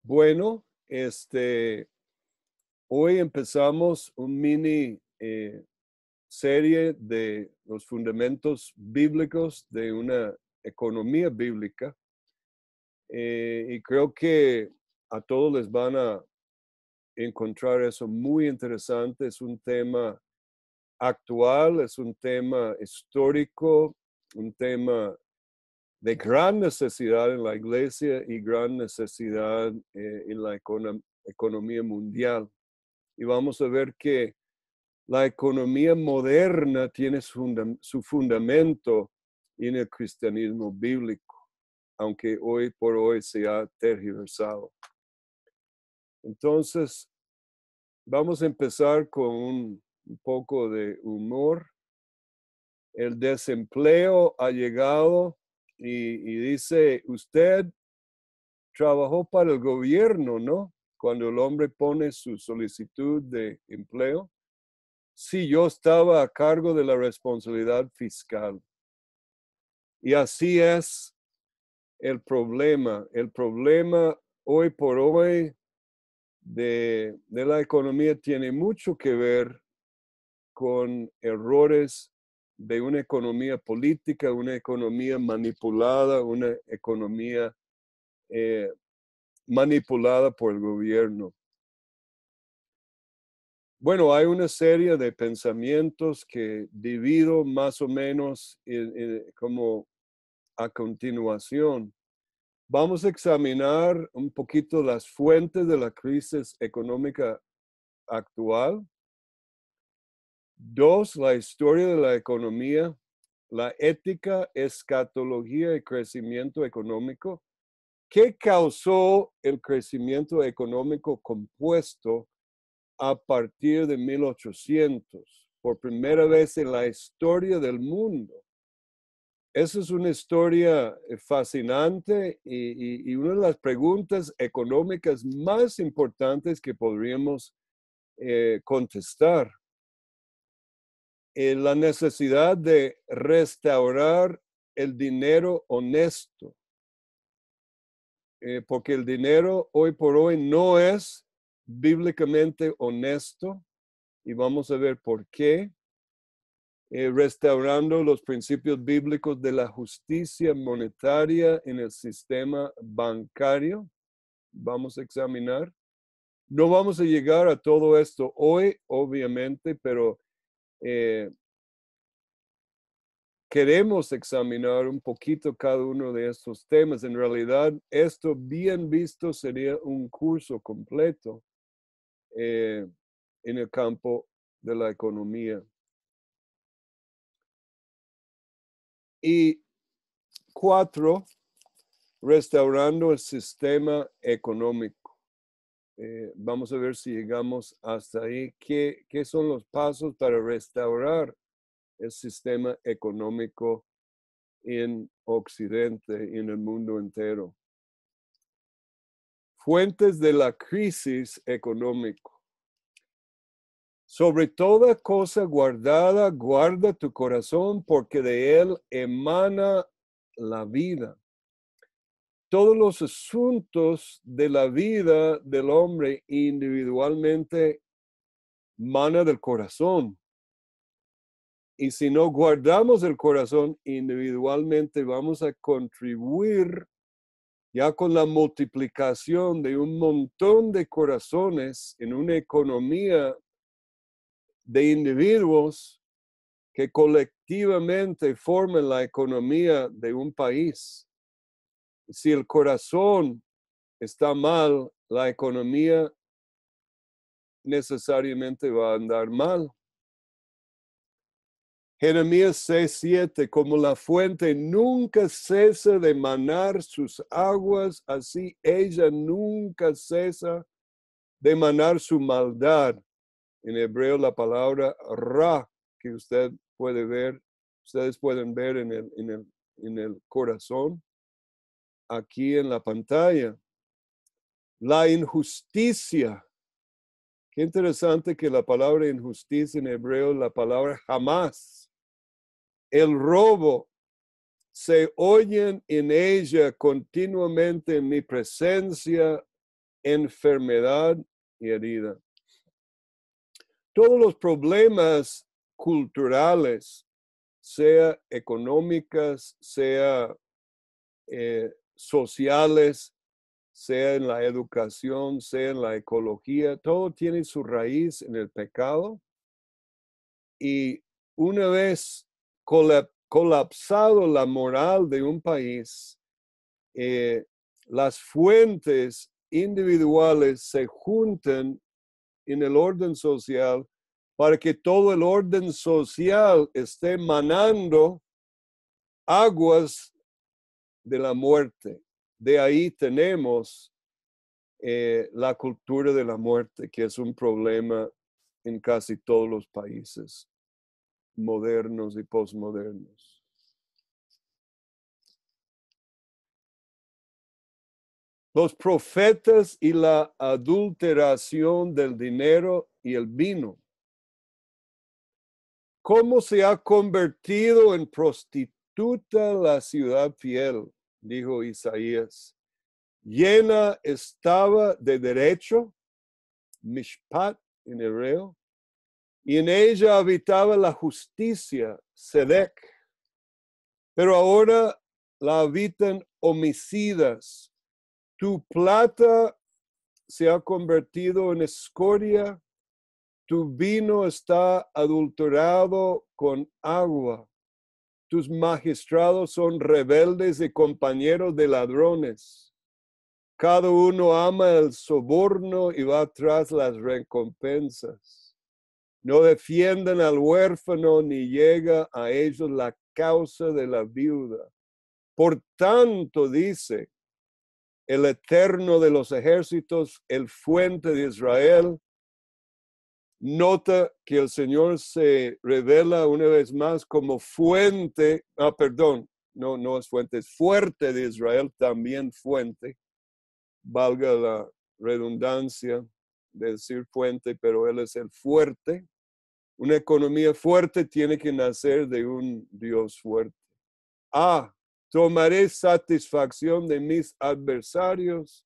Bueno, hoy empezamos un mini serie de los fundamentos bíblicos de una economía bíblica y creo que a todos les van a encontrar eso muy interesante. Es un tema actual, es un tema histórico, un tema de gran necesidad en la iglesia y gran necesidad en la economía mundial. Y vamos a ver que la economía moderna tiene su fundamento en el cristianismo bíblico, aunque hoy por hoy se ha tergiversado. Entonces, vamos a empezar con un poco de humor. El desempleo ha llegado y dice, usted trabajó para el gobierno, ¿no? Cuando el hombre pone su solicitud de empleo. Sí, yo estaba a cargo de la responsabilidad fiscal. Y así es el problema. El problema hoy por hoy de la economía tiene mucho que ver con errores de una economía política, una economía manipulada, una economía eh, manipulada por el gobierno. Bueno, hay una serie de pensamientos que divido más o menos como a continuación. Vamos a examinar un poquito las fuentes de la crisis económica actual. Dos, la historia de la economía, la ética, escatología y crecimiento económico. ¿Qué causó el crecimiento económico compuesto a partir de 1800, por primera vez en la historia del mundo? Esa es una historia fascinante y una de las preguntas económicas más importantes que podríamos contestar. La necesidad de restaurar el dinero honesto, porque el dinero hoy por hoy no es bíblicamente honesto y vamos a ver por qué. Restaurando los principios bíblicos de la justicia monetaria en el sistema bancario. Vamos a examinar. No vamos a llegar a todo esto hoy, obviamente, pero queremos examinar un poquito cada uno de estos temas. En realidad, esto bien visto sería un curso completo en el campo de la economía. Y 4, restaurando el sistema económico. Vamos a ver si llegamos hasta ahí. ¿Qué son los pasos para restaurar el sistema económico en Occidente y en el mundo entero? Fuentes de la crisis económica. Sobre toda cosa guardada, guarda tu corazón, porque de él emana la vida. Todos los asuntos de la vida del hombre individualmente mana del corazón. Y si no guardamos el corazón individualmente, vamos a contribuir ya con la multiplicación de un montón de corazones en una economía de individuos que colectivamente forman la economía de un país. Si el corazón está mal, la economía necesariamente va a andar mal. Jeremías 6:7, como la fuente nunca cesa de manar sus aguas, así ella nunca cesa de manar su maldad. En hebreo la palabra ra, que usted puede ver, ustedes pueden ver en el corazón, aquí en la pantalla. La injusticia. Qué interesante que la palabra injusticia en hebreo, la palabra jamás. El robo, se oyen en ella continuamente en mi presencia enfermedad y herida. Todos los problemas culturales, sea económicas, sea sociales, sea en la educación, sea en la ecología, todo tiene su raíz en el pecado. Y una vez colapsado la moral de un país, las fuentes individuales se juntan en el orden social para que todo el orden social esté manando aguas de la muerte. De ahí tenemos la cultura de la muerte, que es un problema en casi todos los países modernos y posmodernos. Los profetas y la adulteración del dinero y el vino. ¿Cómo se ha convertido en prostituta la ciudad fiel? Dijo Isaías. Llena estaba de derecho, mishpat en hebreo, y en ella habitaba la justicia, sedek. Pero ahora la habitan homicidas. Tu plata se ha convertido en escoria, tu vino está adulterado con agua. Tus magistrados son rebeldes y compañeros de ladrones. Cada uno ama el soborno y va tras las recompensas. No defienden al huérfano ni llega a ellos la causa de la viuda. Por tanto, dice el Eterno de los ejércitos, el fuente de Israel. Nota que el Señor se revela una vez más como fuente, no es fuente, es fuerte de Israel, también fuente, valga la redundancia de decir fuente, pero Él es el fuerte. Una economía fuerte tiene que nacer de un Dios fuerte. Tomaré satisfacción de mis adversarios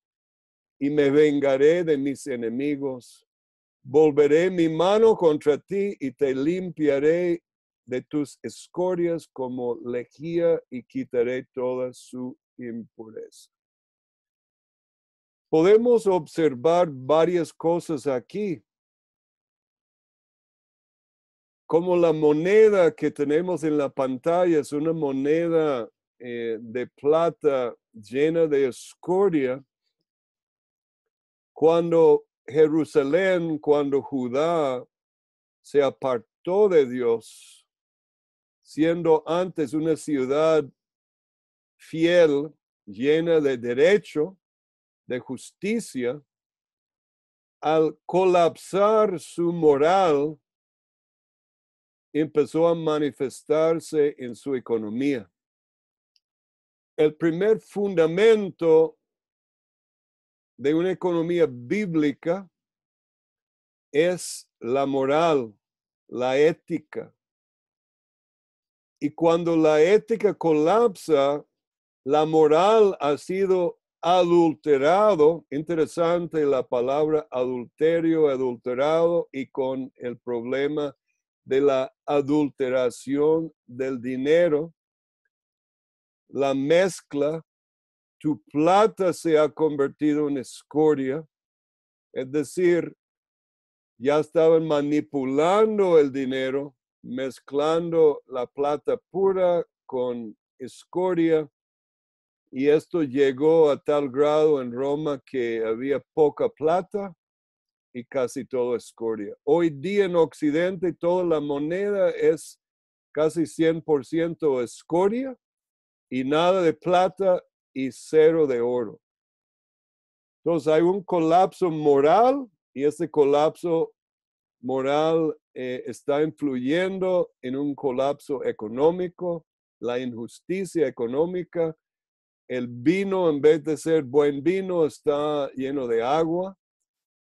y me vengaré de mis enemigos. Volveré mi mano contra ti y te limpiaré de tus escorias como lejía y quitaré toda su impureza. Podemos observar varias cosas aquí, como la moneda que tenemos en la pantalla es una moneda de plata llena de escoria. Cuando Jerusalén, cuando Judá se apartó de Dios, siendo antes una ciudad fiel, llena de derecho, de justicia, al colapsar su moral, empezó a manifestarse en su economía. El primer fundamento de una economía bíblica es la moral, la ética. Y cuando la ética colapsa, la moral ha sido adulterado. Interesante la palabra adulterio, adulterado, y con el problema de la adulteración del dinero, la mezcla, tu plata se ha convertido en escoria, es decir, ya estaban manipulando el dinero, mezclando la plata pura con escoria, y esto llegó a tal grado en Roma que había poca plata y casi todo escoria. Hoy día en Occidente toda la moneda es casi 100% escoria y nada de plata y cero de oro. Entonces hay un colapso moral y ese colapso moral está influyendo en un colapso económico, la injusticia económica. El vino, en vez de ser buen vino, está lleno de agua,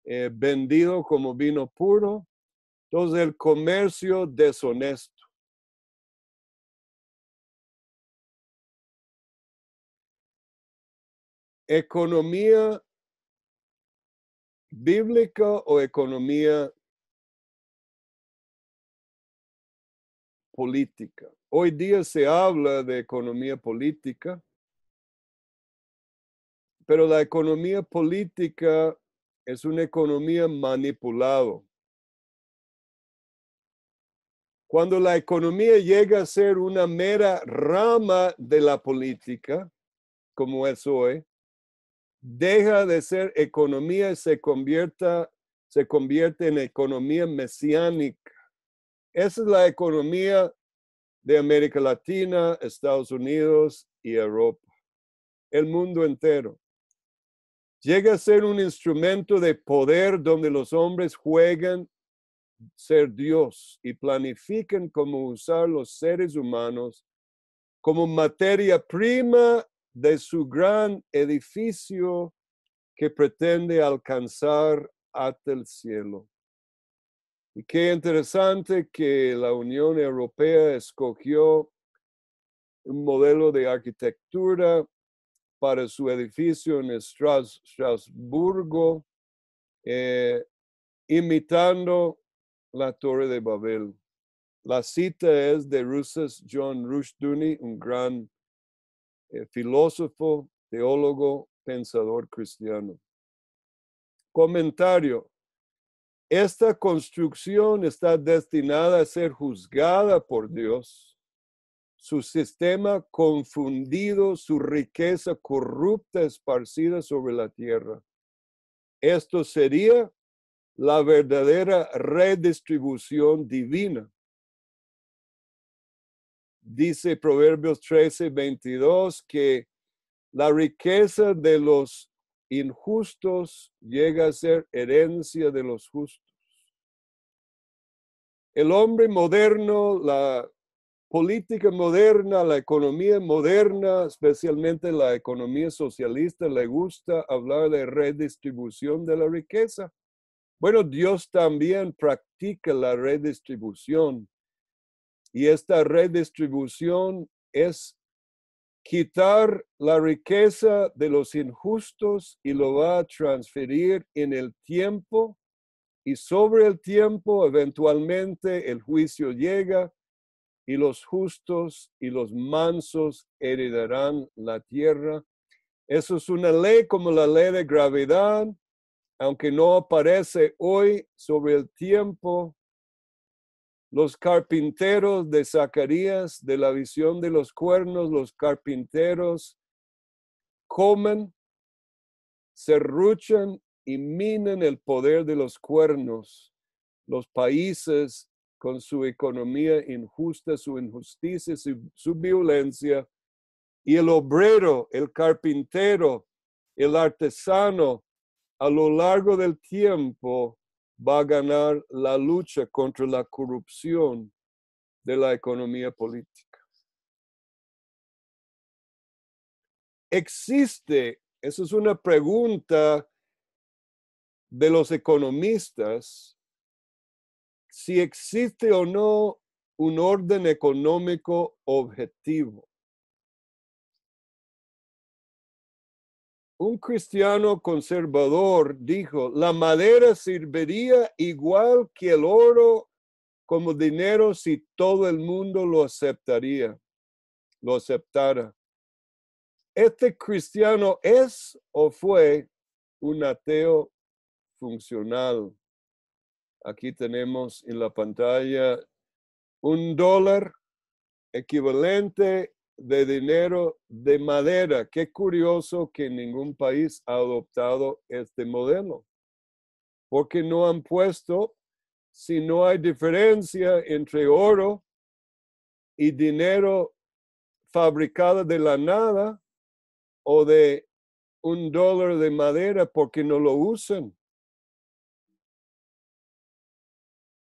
vendido como vino puro. Entonces, el comercio deshonesto. Economía bíblica o economía política? Hoy día se habla de economía política, pero la economía política es una economía manipulada. Cuando la economía llega a ser una mera rama de la política, como es hoy, deja de ser economía y se convierte en economía mesiánica. Esa es la economía de América Latina, Estados Unidos y Europa, el mundo entero. Llega a ser un instrumento de poder donde los hombres juegan ser Dios y planifican cómo usar los seres humanos como materia prima de su gran edificio que pretende alcanzar hasta el cielo. Y qué interesante que la Unión Europea escogió un modelo de arquitectura para su edificio en Estrasburgo, imitando la Torre de Babel. La cita es de John Rushdoony, un gran filósofo, teólogo, pensador cristiano. Comentario. Esta construcción está destinada a ser juzgada por Dios. Su sistema confundido, su riqueza corrupta esparcida sobre la tierra. Esto sería la verdadera redistribución divina. Dice Proverbios 13:22 que la riqueza de los injustos llega a ser herencia de los justos. El hombre moderno, la política moderna, la economía moderna, especialmente la economía socialista, le gusta hablar de redistribución de la riqueza. Bueno, Dios también practica la redistribución y esta redistribución es quitar la riqueza de los injustos y lo va a transferir en el tiempo y sobre el tiempo eventualmente el juicio llega y los justos y los mansos heredarán la tierra. Eso es una ley como la ley de gravedad, aunque no aparece hoy sobre el tiempo. Los carpinteros de Zacarías, de la visión de los cuernos, los carpinteros comen, serruchan y minan el poder de los cuernos. Los países con su economía injusta, su injusticia, su violencia, y el obrero, el carpintero, el artesano, a lo largo del tiempo va a ganar la lucha contra la corrupción de la economía política. ¿Existe? Esa es una pregunta de los economistas, si existe o no un orden económico objetivo. Un cristiano conservador dijo, la madera serviría igual que el oro como dinero si todo el mundo lo aceptara. Este cristiano es o fue un ateo funcional. Aquí tenemos en la pantalla $1 equivalente de dinero de madera. Qué curioso que ningún país ha adoptado este modelo, porque no han puesto, si no hay diferencia entre oro y dinero fabricado de la nada o de $1 de madera, porque no lo usan.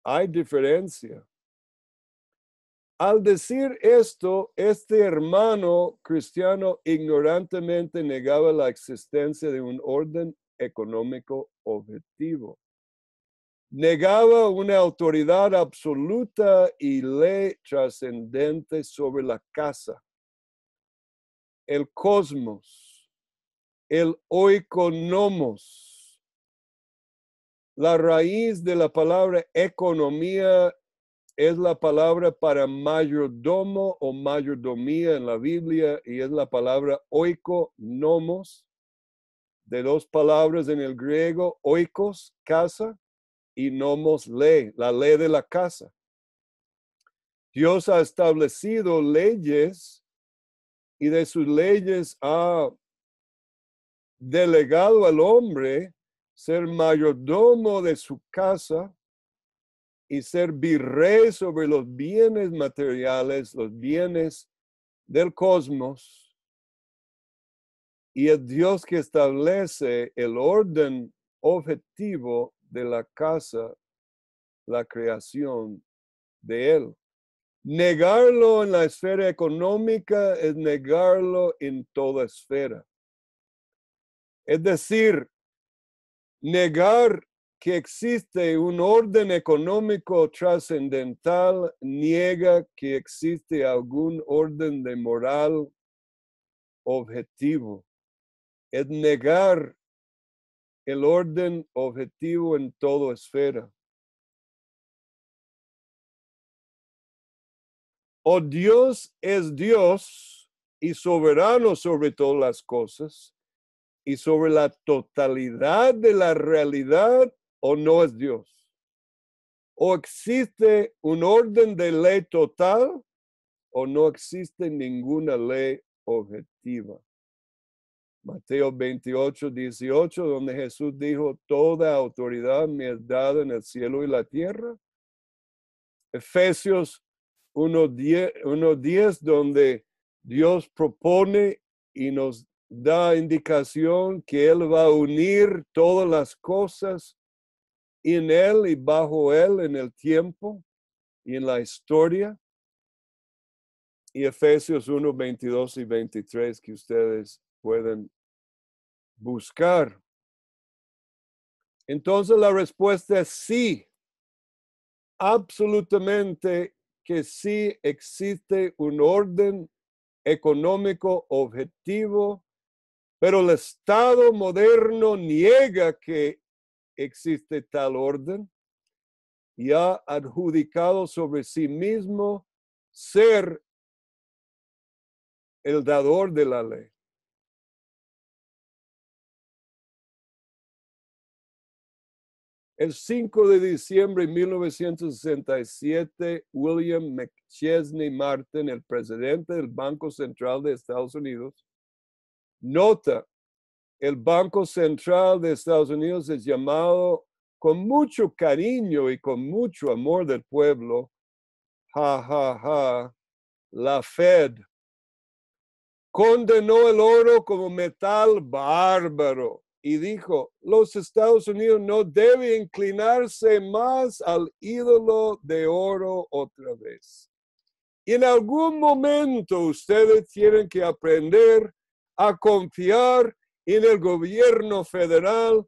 Hay diferencia. Al decir esto, este hermano cristiano ignorantemente negaba la existencia de un orden económico objetivo. Negaba una autoridad absoluta y ley trascendente sobre la casa, el cosmos, el oikonomos, La raíz de la palabra economía es la palabra para mayordomo o mayordomía en la Biblia y es la palabra oikonomos, de dos palabras en el griego, oikos, casa, y nomos, ley, la ley de la casa. Dios ha establecido leyes y de sus leyes ha delegado al hombre ser mayordomo de su casa y ser virrey sobre los bienes materiales, los bienes del cosmos. Y es Dios que establece el orden objetivo de la casa, la creación de Él. Negarlo en la esfera económica es negarlo en toda esfera. Es decir, negar que existe un orden económico trascendental niega que existe algún orden de moral objetivo. Es negar el orden objetivo en toda esfera. O Dios es Dios y soberano sobre todas las cosas y sobre la totalidad de la realidad, o no es Dios. O existe un orden de ley total o no existe ninguna ley objetiva. Mateo 28, 18, donde Jesús dijo, toda autoridad me es dada en el cielo y la tierra. Efesios 1:10, donde Dios propone y nos da indicación que Él va a unir todas las cosas en Él y bajo Él en el tiempo y en la historia. Y Efesios 1, 22 y 23 que ustedes pueden buscar. Entonces la respuesta es sí, absolutamente que sí existe un orden económico objetivo, pero el Estado moderno niega que existe tal orden y ha adjudicado sobre sí mismo ser el dador de la ley. El 5 de diciembre de 1967, William McChesney Martin, el presidente del Banco Central de Estados Unidos, nota, el Banco Central de Estados Unidos es llamado con mucho cariño y con mucho amor del pueblo, la Fed. Condenó el oro como metal bárbaro y dijo, los Estados Unidos no deben inclinarse más al ídolo de oro otra vez. Y en algún momento ustedes tienen que aprender a confiar en el gobierno federal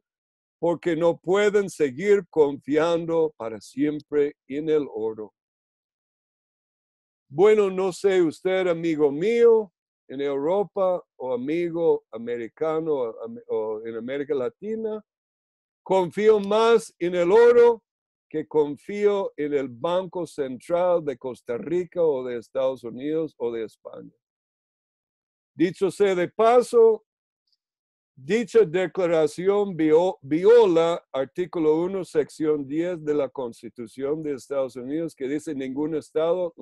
porque no pueden seguir confiando para siempre en el oro. Bueno, no sé usted, amigo mío, en Europa o amigo americano o en América Latina, confío más en el oro que confío en el Banco Central de Costa Rica o de Estados Unidos o de España. Dicho sea de paso, dicha declaración viola artículo 1, sección 10 de la Constitución de Estados Unidos, que dice ningún estado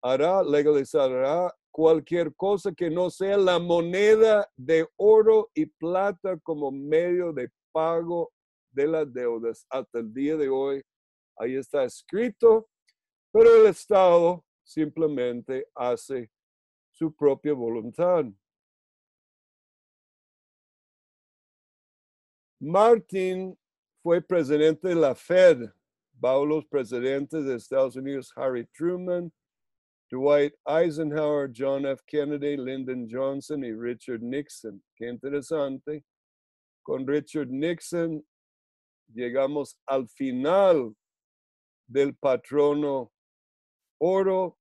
legalizará cualquier cosa que no sea la moneda de oro y plata como medio de pago de las deudas. Hasta el día de hoy, ahí está escrito, pero el Estado simplemente hace su propia voluntad. Martin fue presidente de la Fed bajo los presidentes de Estados Unidos, Harry Truman, Dwight Eisenhower, John F. Kennedy, Lyndon Johnson y Richard Nixon. Qué interesante. Con Richard Nixon llegamos al final del patrono oro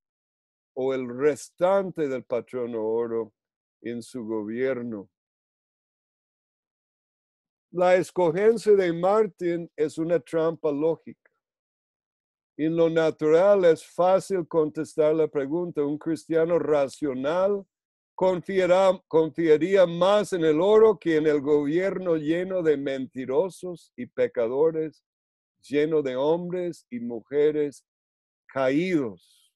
o el restante del patrono oro en su gobierno. La escogencia de Martin es una trampa lógica. En lo natural es fácil contestar la pregunta. Un cristiano racional confiaría más en el oro que en el gobierno lleno de mentirosos y pecadores, lleno de hombres y mujeres caídos.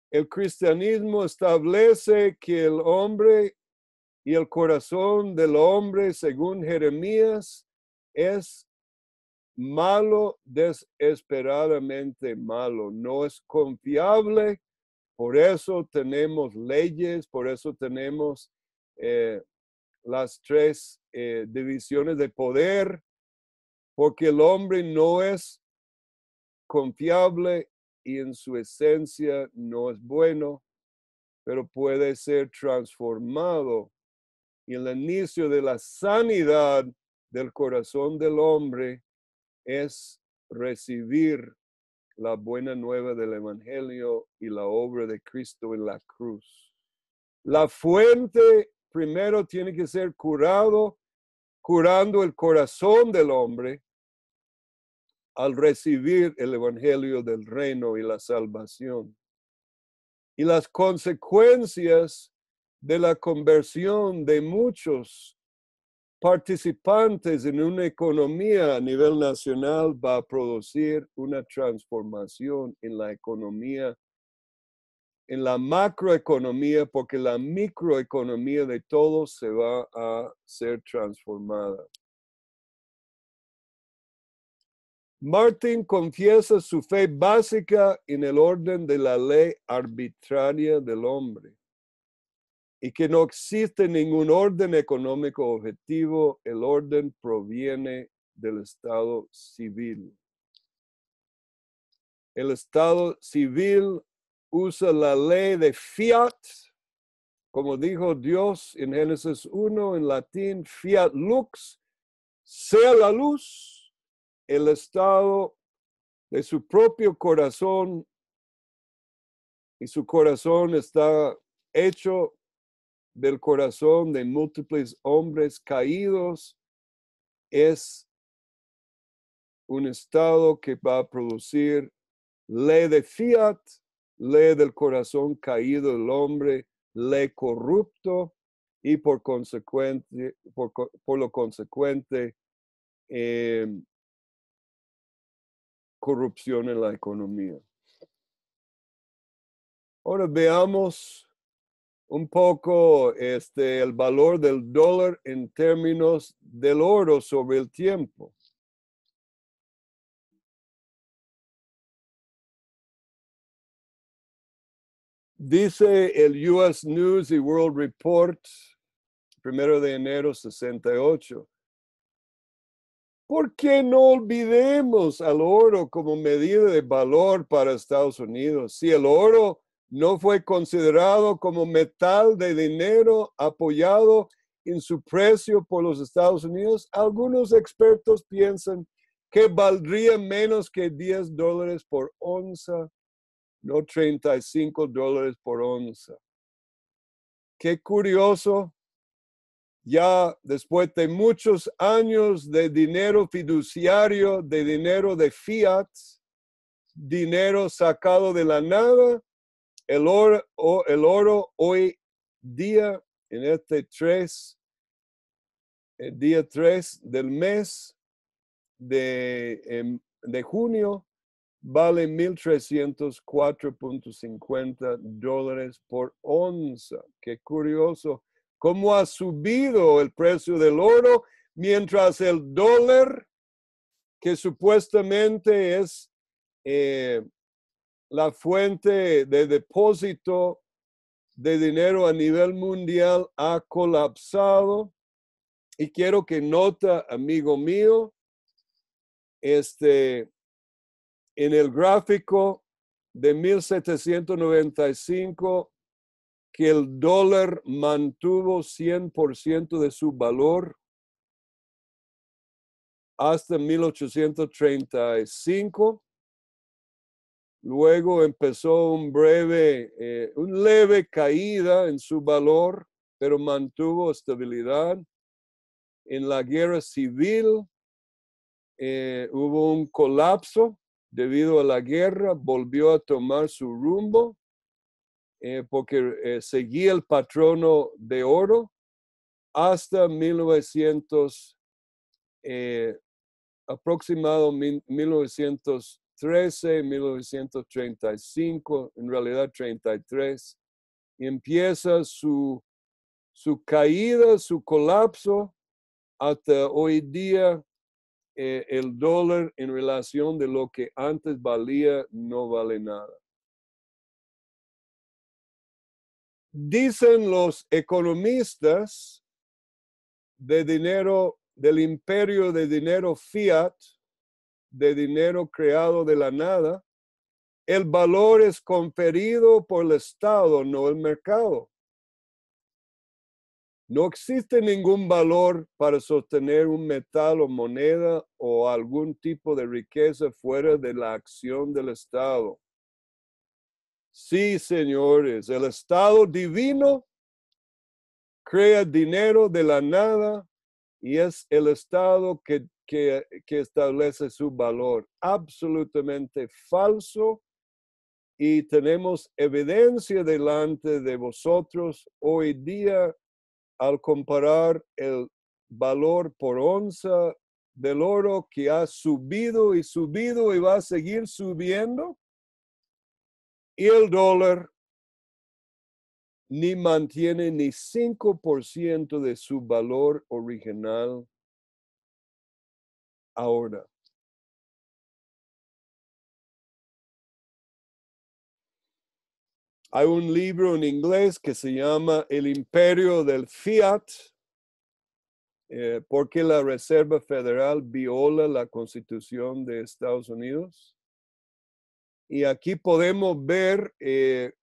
El cristianismo establece que el hombre y el corazón del hombre, según Jeremías, es malo, desesperadamente malo, no es confiable. Por eso tenemos leyes, por eso tenemos las tres divisiones de poder, porque el hombre no es confiable y en su esencia no es bueno, pero puede ser transformado. Y el inicio de la sanidad del corazón del hombre es recibir la buena nueva del Evangelio y la obra de Cristo en la cruz. La fuente primero tiene que ser curando el corazón del hombre al recibir el Evangelio del reino y la salvación. Y las consecuencias de la conversión de muchos participantes en una economía a nivel nacional va a producir una transformación en la economía, en la macroeconomía, porque la microeconomía de todos se va a ser transformada. Martin confiesa su fe básica en el orden de la ley arbitraria del hombre y que no existe ningún orden económico objetivo. El orden proviene del Estado civil. El Estado civil usa la ley de fiat, como dijo Dios en Génesis 1 en latín, fiat lux, sea la luz. El Estado de su propio corazón, y su corazón está hecho del corazón de múltiples hombres caídos, es un estado que va a producir ley de fiat, ley del corazón caído del hombre, ley corrupto y por lo consecuente corrupción en la economía. Ahora veamos un poco el valor del dólar en términos del oro sobre el tiempo. Dice el US News y World Report, 1 de enero 68. ¿Por qué no olvidemos al oro como medida de valor para Estados Unidos? Si el oro no fue considerado como metal de dinero apoyado en su precio por los Estados Unidos, algunos expertos piensan que valdría menos que $10 por onza, no $35 por onza. Qué curioso, ya después de muchos años de dinero fiduciario, de dinero de fiat, dinero sacado de la nada, el oro hoy día, en el día 3 del mes de junio, vale $1,304.50 por onza. Qué curioso. ¿Cómo ha subido el precio del oro mientras el dólar, que supuestamente es la fuente de depósito de dinero a nivel mundial, ha colapsado? Y quiero que nota, amigo mío, en el gráfico de 1795, que el dólar mantuvo 100% de su valor hasta 1835. Luego empezó un leve caída en su valor, pero mantuvo estabilidad. en la guerra civil hubo un colapso debido a la guerra, volvió a tomar su rumbo porque seguía el patrono de oro hasta 1900, aproximado 1913, 1935, en realidad 33, y empieza su caída, su colapso, hasta hoy día el dólar en relación de lo que antes valía no vale nada. Dicen los economistas de dinero, del imperio de dinero fiat, de dinero creado de la nada, el valor es conferido por el Estado, no el mercado. No existe ningún valor para sostener un metal o moneda o algún tipo de riqueza fuera de la acción del Estado. Sí, señores, el Estado divino crea dinero de la nada y es el Estado que establece su valor. Absolutamente falso. Y tenemos evidencia delante de vosotros hoy día al comparar el valor por onza del oro que ha subido y subido y va a seguir subiendo, y el dólar ni mantiene ni 5% de su valor original ahora. Hay un libro en inglés que se llama El Imperio del Fiat, porque la Reserva Federal viola la Constitución de Estados Unidos. Y aquí podemos ver en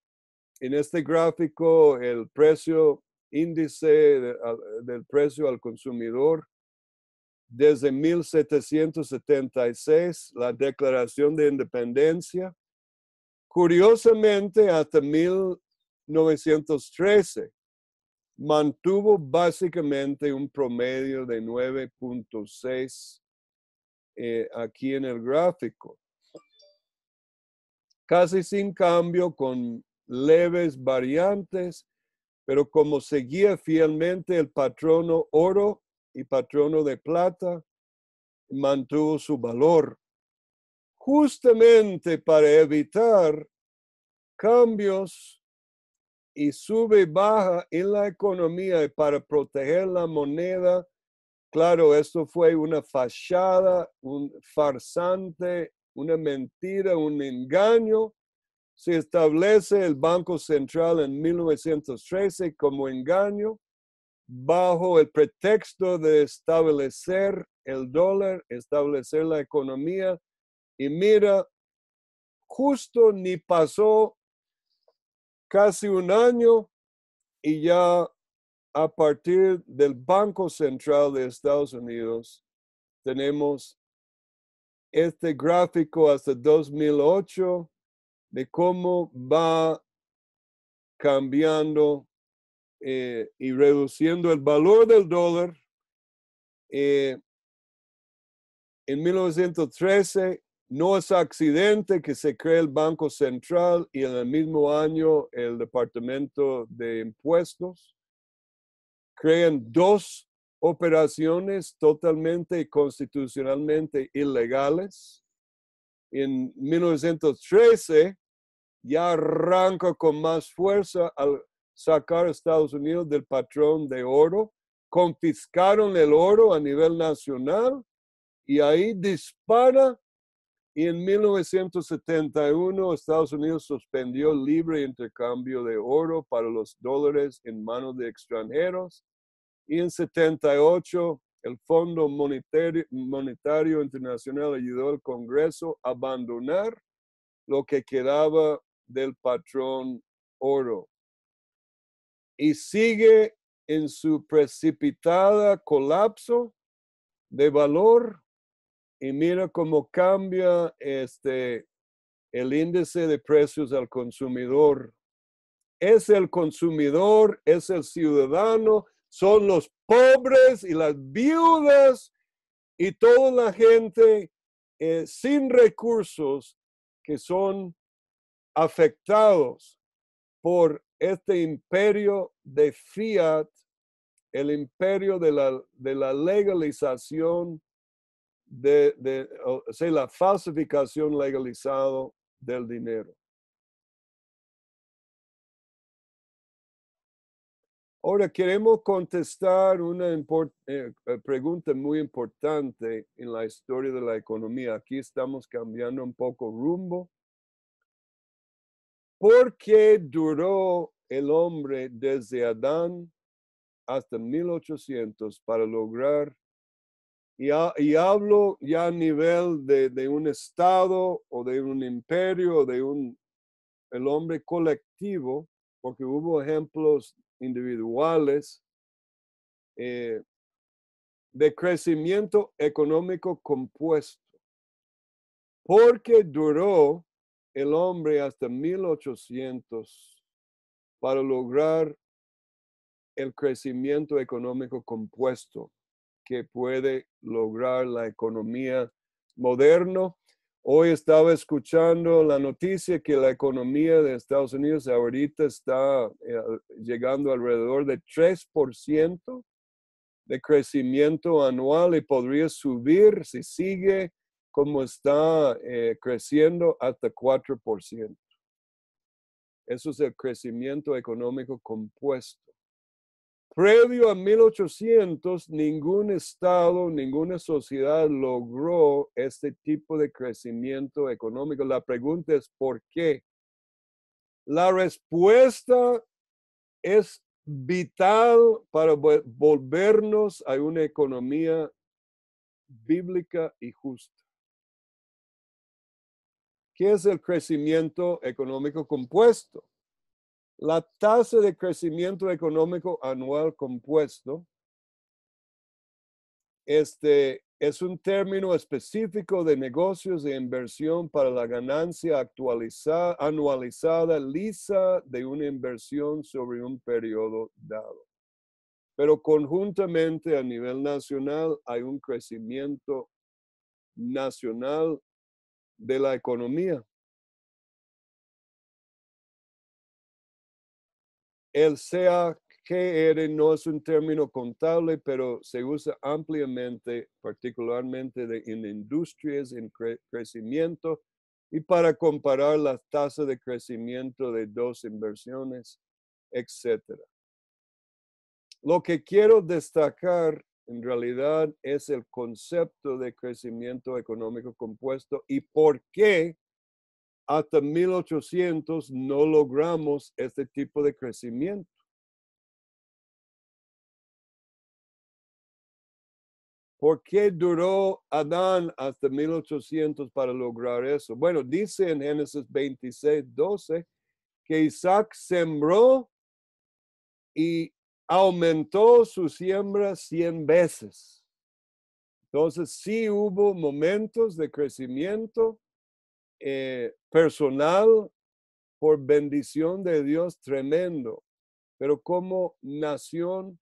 este gráfico el precio índice del precio al consumidor desde 1776, la Declaración de Independencia. Curiosamente, hasta 1913, mantuvo básicamente un promedio de 9.6 aquí en el gráfico. Casi sin cambio, con leves variantes, pero como seguía fielmente el patrono oro y patrono de plata, mantuvo su valor. Justamente para evitar cambios y sube y baja en la economía y para proteger la moneda. Claro, esto fue una fachada, un farsante, una mentira, un engaño. Se establece el Banco Central en 1913 como engaño, bajo el pretexto de establecer el dólar, establecer la economía. Y mira, justo ni pasó casi un año y ya a partir del Banco Central de Estados Unidos tenemos este gráfico hasta 2008 de cómo va cambiando y reduciendo el valor del dólar. En 1913 no es accidente que se cree el Banco Central y en el mismo año el Departamento de Impuestos. Crean dos operaciones totalmente y constitucionalmente ilegales. En 1913 ya arranca con más fuerza al sacar a Estados Unidos del patrón de oro. Confiscaron el oro a nivel nacional y ahí dispara. Y en 1971 Estados Unidos suspendió el libre intercambio de oro para los dólares en manos de extranjeros. Y en 78 el Fondo Monetario Internacional ayudó al Congreso a abandonar lo que quedaba del patrón oro. Y sigue en su precipitada colapso de valor. Y mira cómo cambia el índice de precios al consumidor. Es el consumidor, es el ciudadano, son los pobres y las viudas y toda la gente sin recursos que son afectados por este imperio de fiat, el imperio de la legalización, o sea, la falsificación legalizada del dinero. Ahora queremos contestar una pregunta muy importante en la historia de la economía. Aquí estamos cambiando un poco rumbo. ¿Por qué duró el hombre desde Adán hasta 1800 para lograr, y hablo ya a nivel de un estado o de un imperio o de el hombre colectivo, porque hubo ejemplos individuales de crecimiento económico compuesto? Porque duró el hombre hasta 1800 para lograr el crecimiento económico compuesto que puede lograr la economía moderna. Hoy estaba escuchando la noticia que la economía de Estados Unidos ahorita está llegando alrededor de 3% de crecimiento anual y podría subir si sigue como está creciendo hasta 4%. Eso es el crecimiento económico compuesto. Previo a 1800, ningún estado, ninguna sociedad logró este tipo de crecimiento económico. La pregunta es ¿por qué? La respuesta es vital para volvernos a una economía bíblica y justa. ¿Qué es el crecimiento económico compuesto? La tasa de crecimiento económico anual compuesto es un término específico de negocios de inversión para la ganancia anualizada lisa de una inversión sobre un periodo dado. Pero conjuntamente a nivel nacional hay un crecimiento nacional de la economía. El CAGR no es un término contable, pero se usa ampliamente, particularmente en industrias en crecimiento y para comparar las tasas de crecimiento de dos inversiones, etc. Lo que quiero destacar en realidad es el concepto de crecimiento económico compuesto y por qué hasta 1800 no logramos este tipo de crecimiento. ¿Por qué duró Adán hasta 1800 para lograr eso? Bueno, dice en Génesis 26:12 que Isaac sembró y aumentó su siembra 100 veces. Entonces sí hubo momentos de crecimiento personal por bendición de Dios tremendo, pero como nación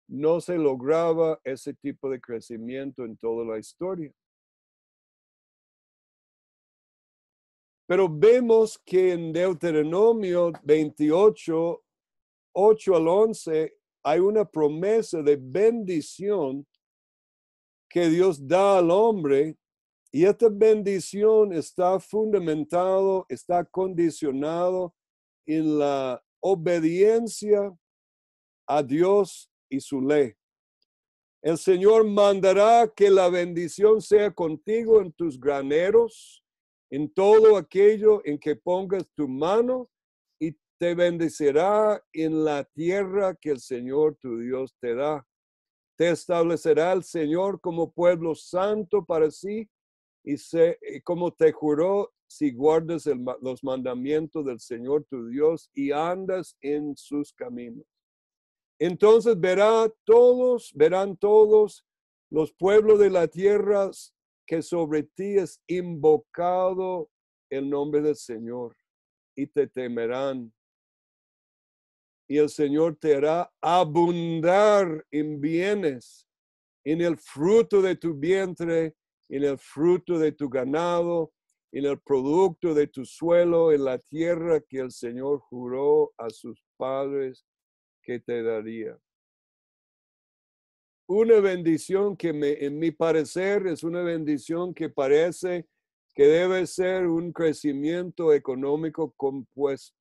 no se lograba ese tipo de crecimiento en toda la historia. Pero vemos que en Deuteronomio 28, 8 al 11, hay una promesa de bendición que Dios da al hombre, y esta bendición está fundamentado, está condicionado en la obediencia a Dios y su ley. El Señor mandará que la bendición sea contigo en tus graneros, en todo aquello en que pongas tu mano, y te bendecirá en la tierra que el Señor tu Dios te da. Te establecerá el Señor como pueblo santo para sí, y como te juró, si guardas los mandamientos del Señor tu Dios y andas en sus caminos. Entonces verán todos los pueblos de la tierra que sobre ti es invocado el nombre del Señor, y te temerán y el Señor te hará abundar en bienes, en el fruto de tu vientre, en el fruto de tu ganado, en el producto de tu suelo, en la tierra que el Señor juró a sus padres que te daría. Una bendición que en mi parecer es una bendición que parece que debe ser un crecimiento económico compuesto.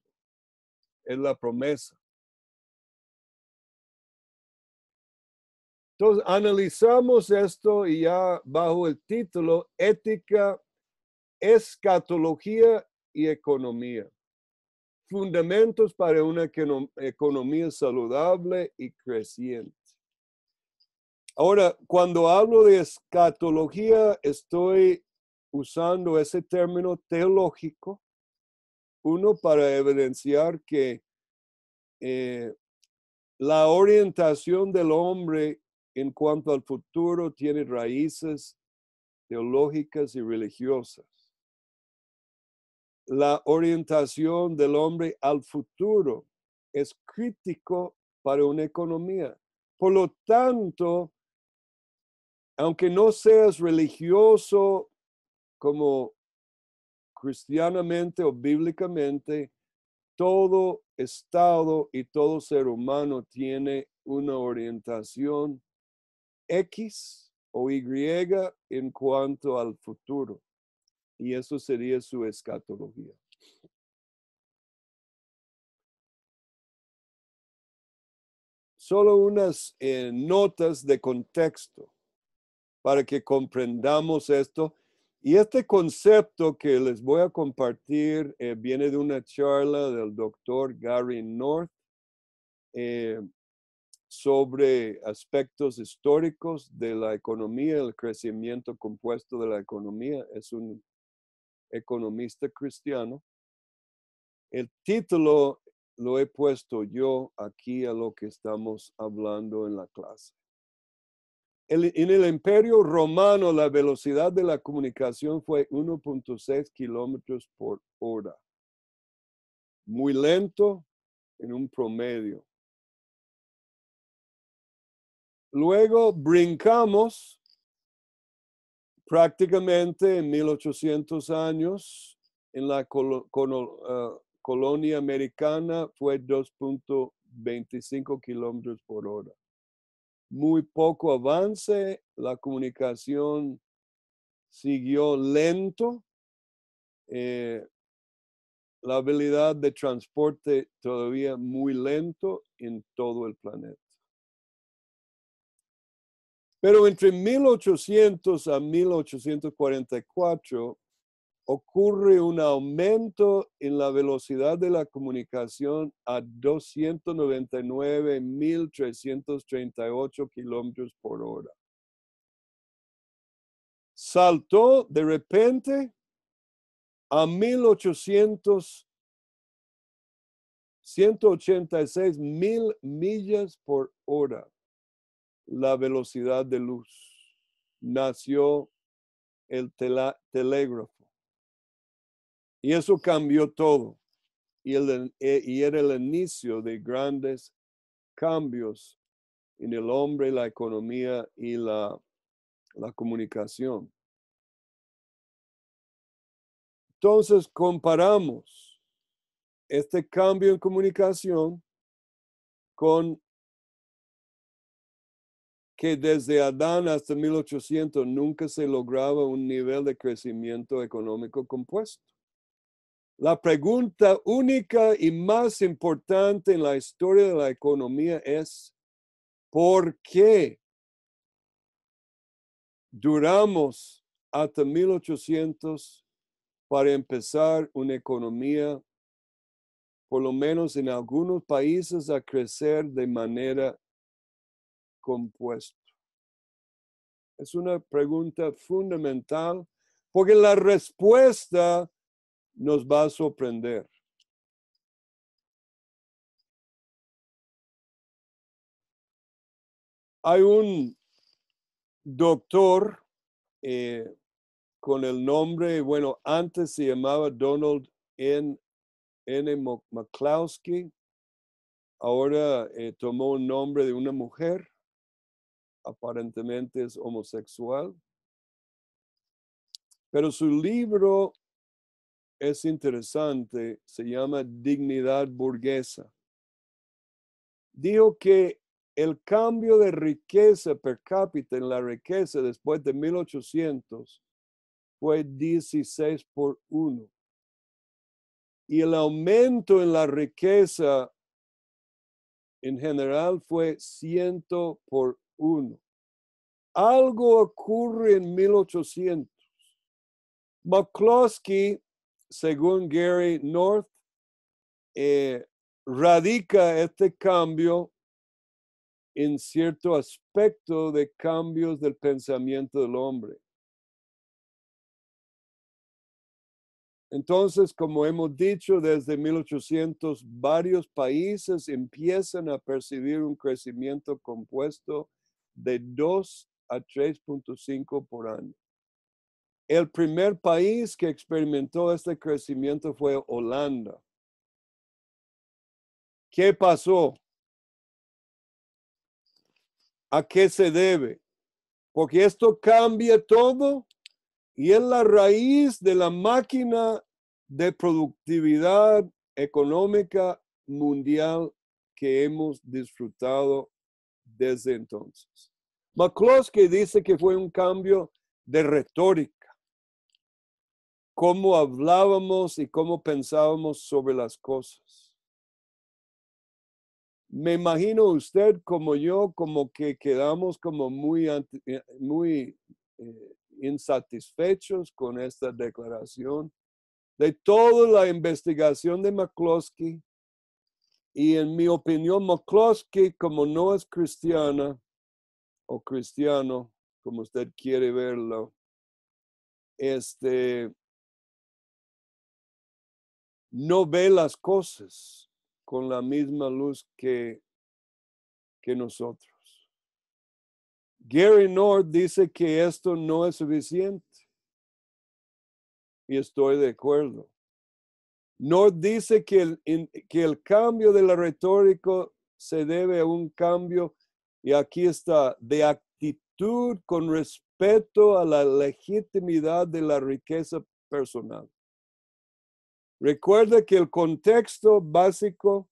Es la promesa. Entonces, analizamos esto y ya bajo el título Ética, Escatología y Economía. Fundamentos para una economía saludable y creciente. Ahora, cuando hablo de escatología, estoy usando ese término teológico, uno para evidenciar que la orientación del hombre en cuanto al futuro tiene raíces teológicas y religiosas. La orientación del hombre al futuro es crítico para una economía. Por lo tanto, aunque no seas religioso como cristianamente o bíblicamente, todo estado y todo ser humano tiene una orientación X o Y en cuanto al futuro. Y eso sería su escatología. Solo unas notas de contexto para que comprendamos esto. Y este concepto que les voy a compartir viene de una charla del doctor Gary North sobre aspectos históricos de la economía, el crecimiento compuesto de la economía. Es un economista cristiano. El título lo he puesto yo aquí a lo que estamos hablando en la clase. En el Imperio Romano, la velocidad de la comunicación fue 1.6 kilómetros por hora. Muy lento en un promedio. Luego brincamos prácticamente en 1800 años. En la colonia americana fue 2.25 kilómetros por hora. Muy poco avance, la comunicación siguió lento, la habilidad de transporte todavía muy lento en todo el planeta. Pero entre 1800 a 1844 ocurre un aumento en la velocidad de la comunicación a 299.338 kilómetros por hora. Saltó de repente a 186.000 millas por hora la velocidad de luz. Nació el telégrafo. Y eso cambió todo. Y era el inicio de grandes cambios en el hombre, la economía y la comunicación. Entonces comparamos este cambio en comunicación con que desde Adán hasta 1800 nunca se lograba un nivel de crecimiento económico compuesto. La pregunta única y más importante en la historia de la economía es, ¿por qué duramos hasta 1800 para empezar una economía, por lo menos en algunos países, a crecer de manera compuesta? Es una pregunta fundamental porque la respuesta nos va a sorprender. Hay un doctor con el nombre, bueno, antes se llamaba Donald N. McCloskey. ahora tomó un nombre de una mujer, aparentemente es homosexual, pero su libro es interesante, se llama Dignidad Burguesa. Dijo que el cambio de riqueza per cápita en la riqueza después de 1800 fue 16 por 1. Y el aumento en la riqueza en general fue 100 por 1. Algo ocurre en 1800. McCloskey, según Gary North, radica este cambio en cierto aspecto de cambios del pensamiento del hombre. Entonces, como hemos dicho, desde 1800 varios países empiezan a percibir un crecimiento compuesto de 2 a 3.5 por año. El primer país que experimentó este crecimiento fue Holanda. ¿Qué pasó? ¿A qué se debe? Porque esto cambia todo y es la raíz de la máquina de productividad económica mundial que hemos disfrutado desde entonces. McCloskey dice que fue un cambio de retórica, cómo hablábamos y cómo pensábamos sobre las cosas. Me imagino usted como yo, como que quedamos como muy insatisfechos con esta declaración de toda la investigación de McCloskey. Y en mi opinión, McCloskey, como no es cristiana o cristiano, como usted quiere verlo, no ve las cosas con la misma luz que nosotros. Gary North dice que esto no es suficiente. Y estoy de acuerdo. North dice que el cambio de la retórica se debe a un cambio, y aquí está, de actitud con respecto a la legitimidad de la riqueza personal. Recuerda que el contexto básico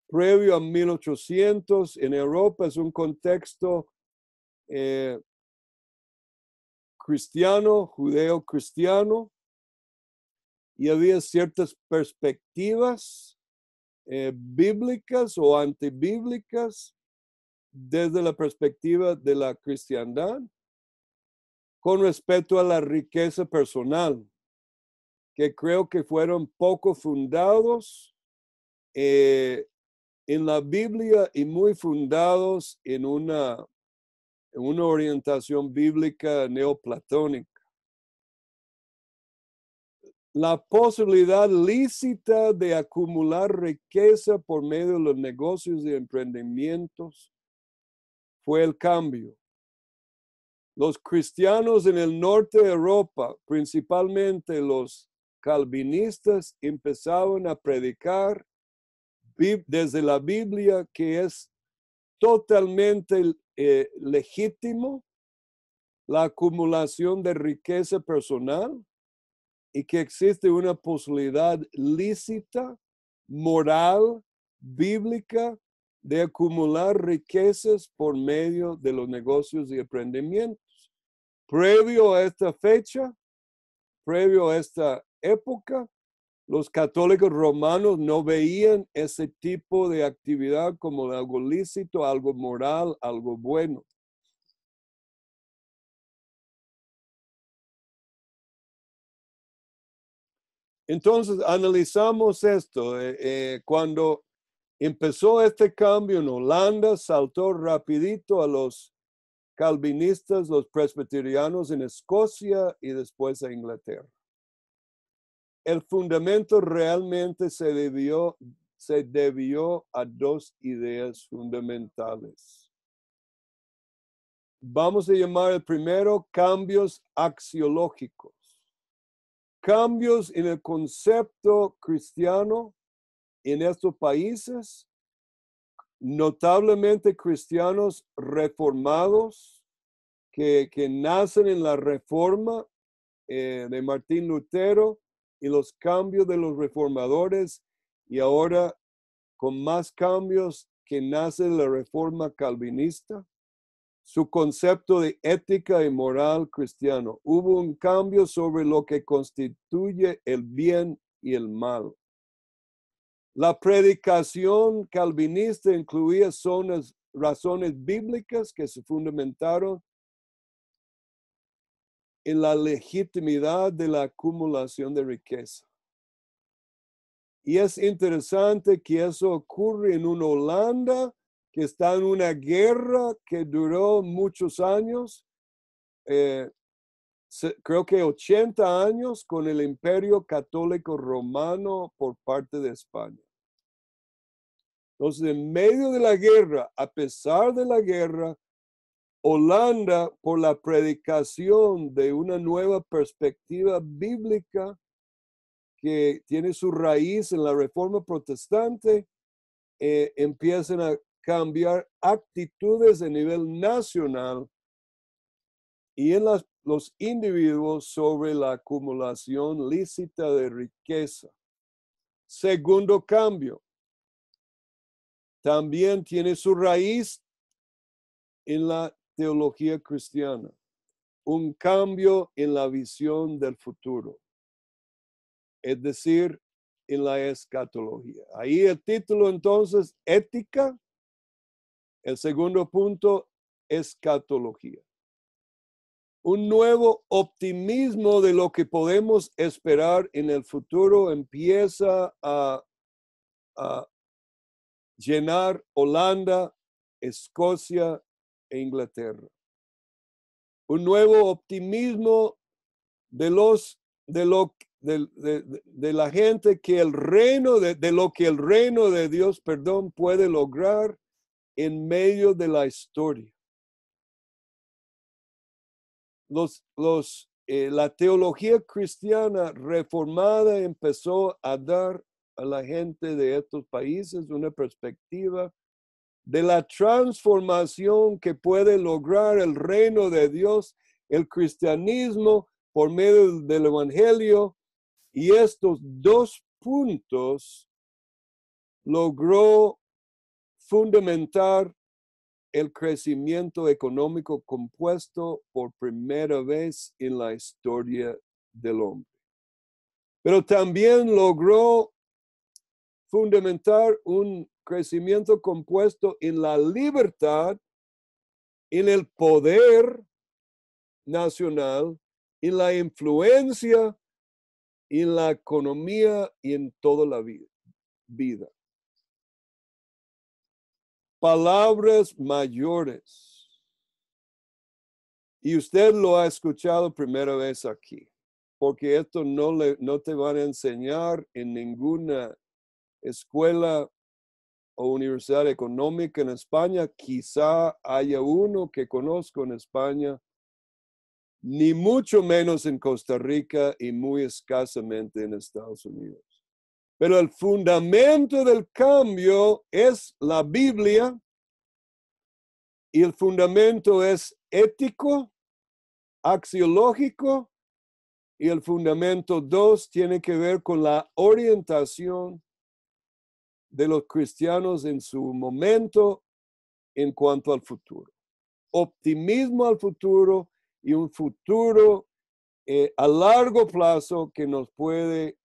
previo a 1800 en Europa es un contexto cristiano, judeo-cristiano, y había ciertas perspectivas bíblicas o antibíblicas desde la perspectiva de la cristiandad con respecto a la riqueza personal, que creo que fueron poco fundados en la Biblia y muy fundados en una orientación bíblica neoplatónica. La posibilidad lícita de acumular riqueza por medio de los negocios y emprendimientos fue el cambio. Los cristianos en el norte de Europa, principalmente los calvinistas, empezaron a predicar desde la Biblia que es totalmente legítimo la acumulación de riqueza personal y que existe una posibilidad lícita, moral, bíblica, de acumular riquezas por medio de los negocios y emprendimientos. Previo a esta fecha, previo a esta época, los católicos romanos no veían ese tipo de actividad como algo lícito, algo moral, algo bueno. Entonces, analizamos esto. Cuando empezó este cambio en Holanda, saltó rapidito a los calvinistas, los presbiterianos en Escocia y después a Inglaterra. El fundamento realmente se debió a dos ideas fundamentales. Vamos a llamar el primero cambios axiológicos. Cambios en el concepto cristiano en estos países notablemente cristianos reformados que nacen en la reforma de Martín Lutero y los cambios de los reformadores, y ahora con más cambios que nace la reforma calvinista, su concepto de ética y moral cristiano. Hubo un cambio sobre lo que constituye el bien y el mal. La predicación calvinista incluía razones bíblicas que se fundamentaron en la legitimidad de la acumulación de riqueza. Y es interesante que eso ocurre en una Holanda que está en una guerra que duró muchos años, creo que 80 años, con el Imperio Católico Romano por parte de España. Entonces, en medio de la guerra, a pesar de la guerra, Holanda, por la predicación de una nueva perspectiva bíblica que tiene su raíz en la Reforma Protestante, empiezan a cambiar actitudes a nivel nacional y en los individuos sobre la acumulación lícita de riqueza. Segundo cambio, también tiene su raíz en la teología cristiana, un cambio en la visión del futuro, es decir, en la escatología. Ahí el título entonces, ética. El segundo punto, escatología. Un nuevo optimismo de lo que podemos esperar en el futuro empieza a llenar Holanda, Escocia e Inglaterra. Un nuevo optimismo de la gente que el reino de lo que el reino de Dios, puede lograr en medio de la historia. La teología cristiana reformada empezó a dar a la gente de estos países una perspectiva de la transformación que puede lograr el reino de Dios, el cristianismo, por medio del evangelio. Y estos dos puntos logró fundamentar el crecimiento económico compuesto por primera vez en la historia del hombre. Pero también logró fundamentar un crecimiento compuesto en la libertad, en el poder nacional, en la influencia, en la economía y en toda la vida. Palabras mayores. Y usted lo ha escuchado primera vez aquí, porque esto no te van a enseñar en ninguna escuela o universidad económica en España. Quizá haya uno que conozco en España, ni mucho menos en Costa Rica y muy escasamente en Estados Unidos. Pero el fundamento del cambio es la Biblia y el fundamento es ético, axiológico, y el fundamento 2 tiene que ver con la orientación de los cristianos en su momento en cuanto al futuro. Optimismo al futuro y un futuro a largo plazo que nos puede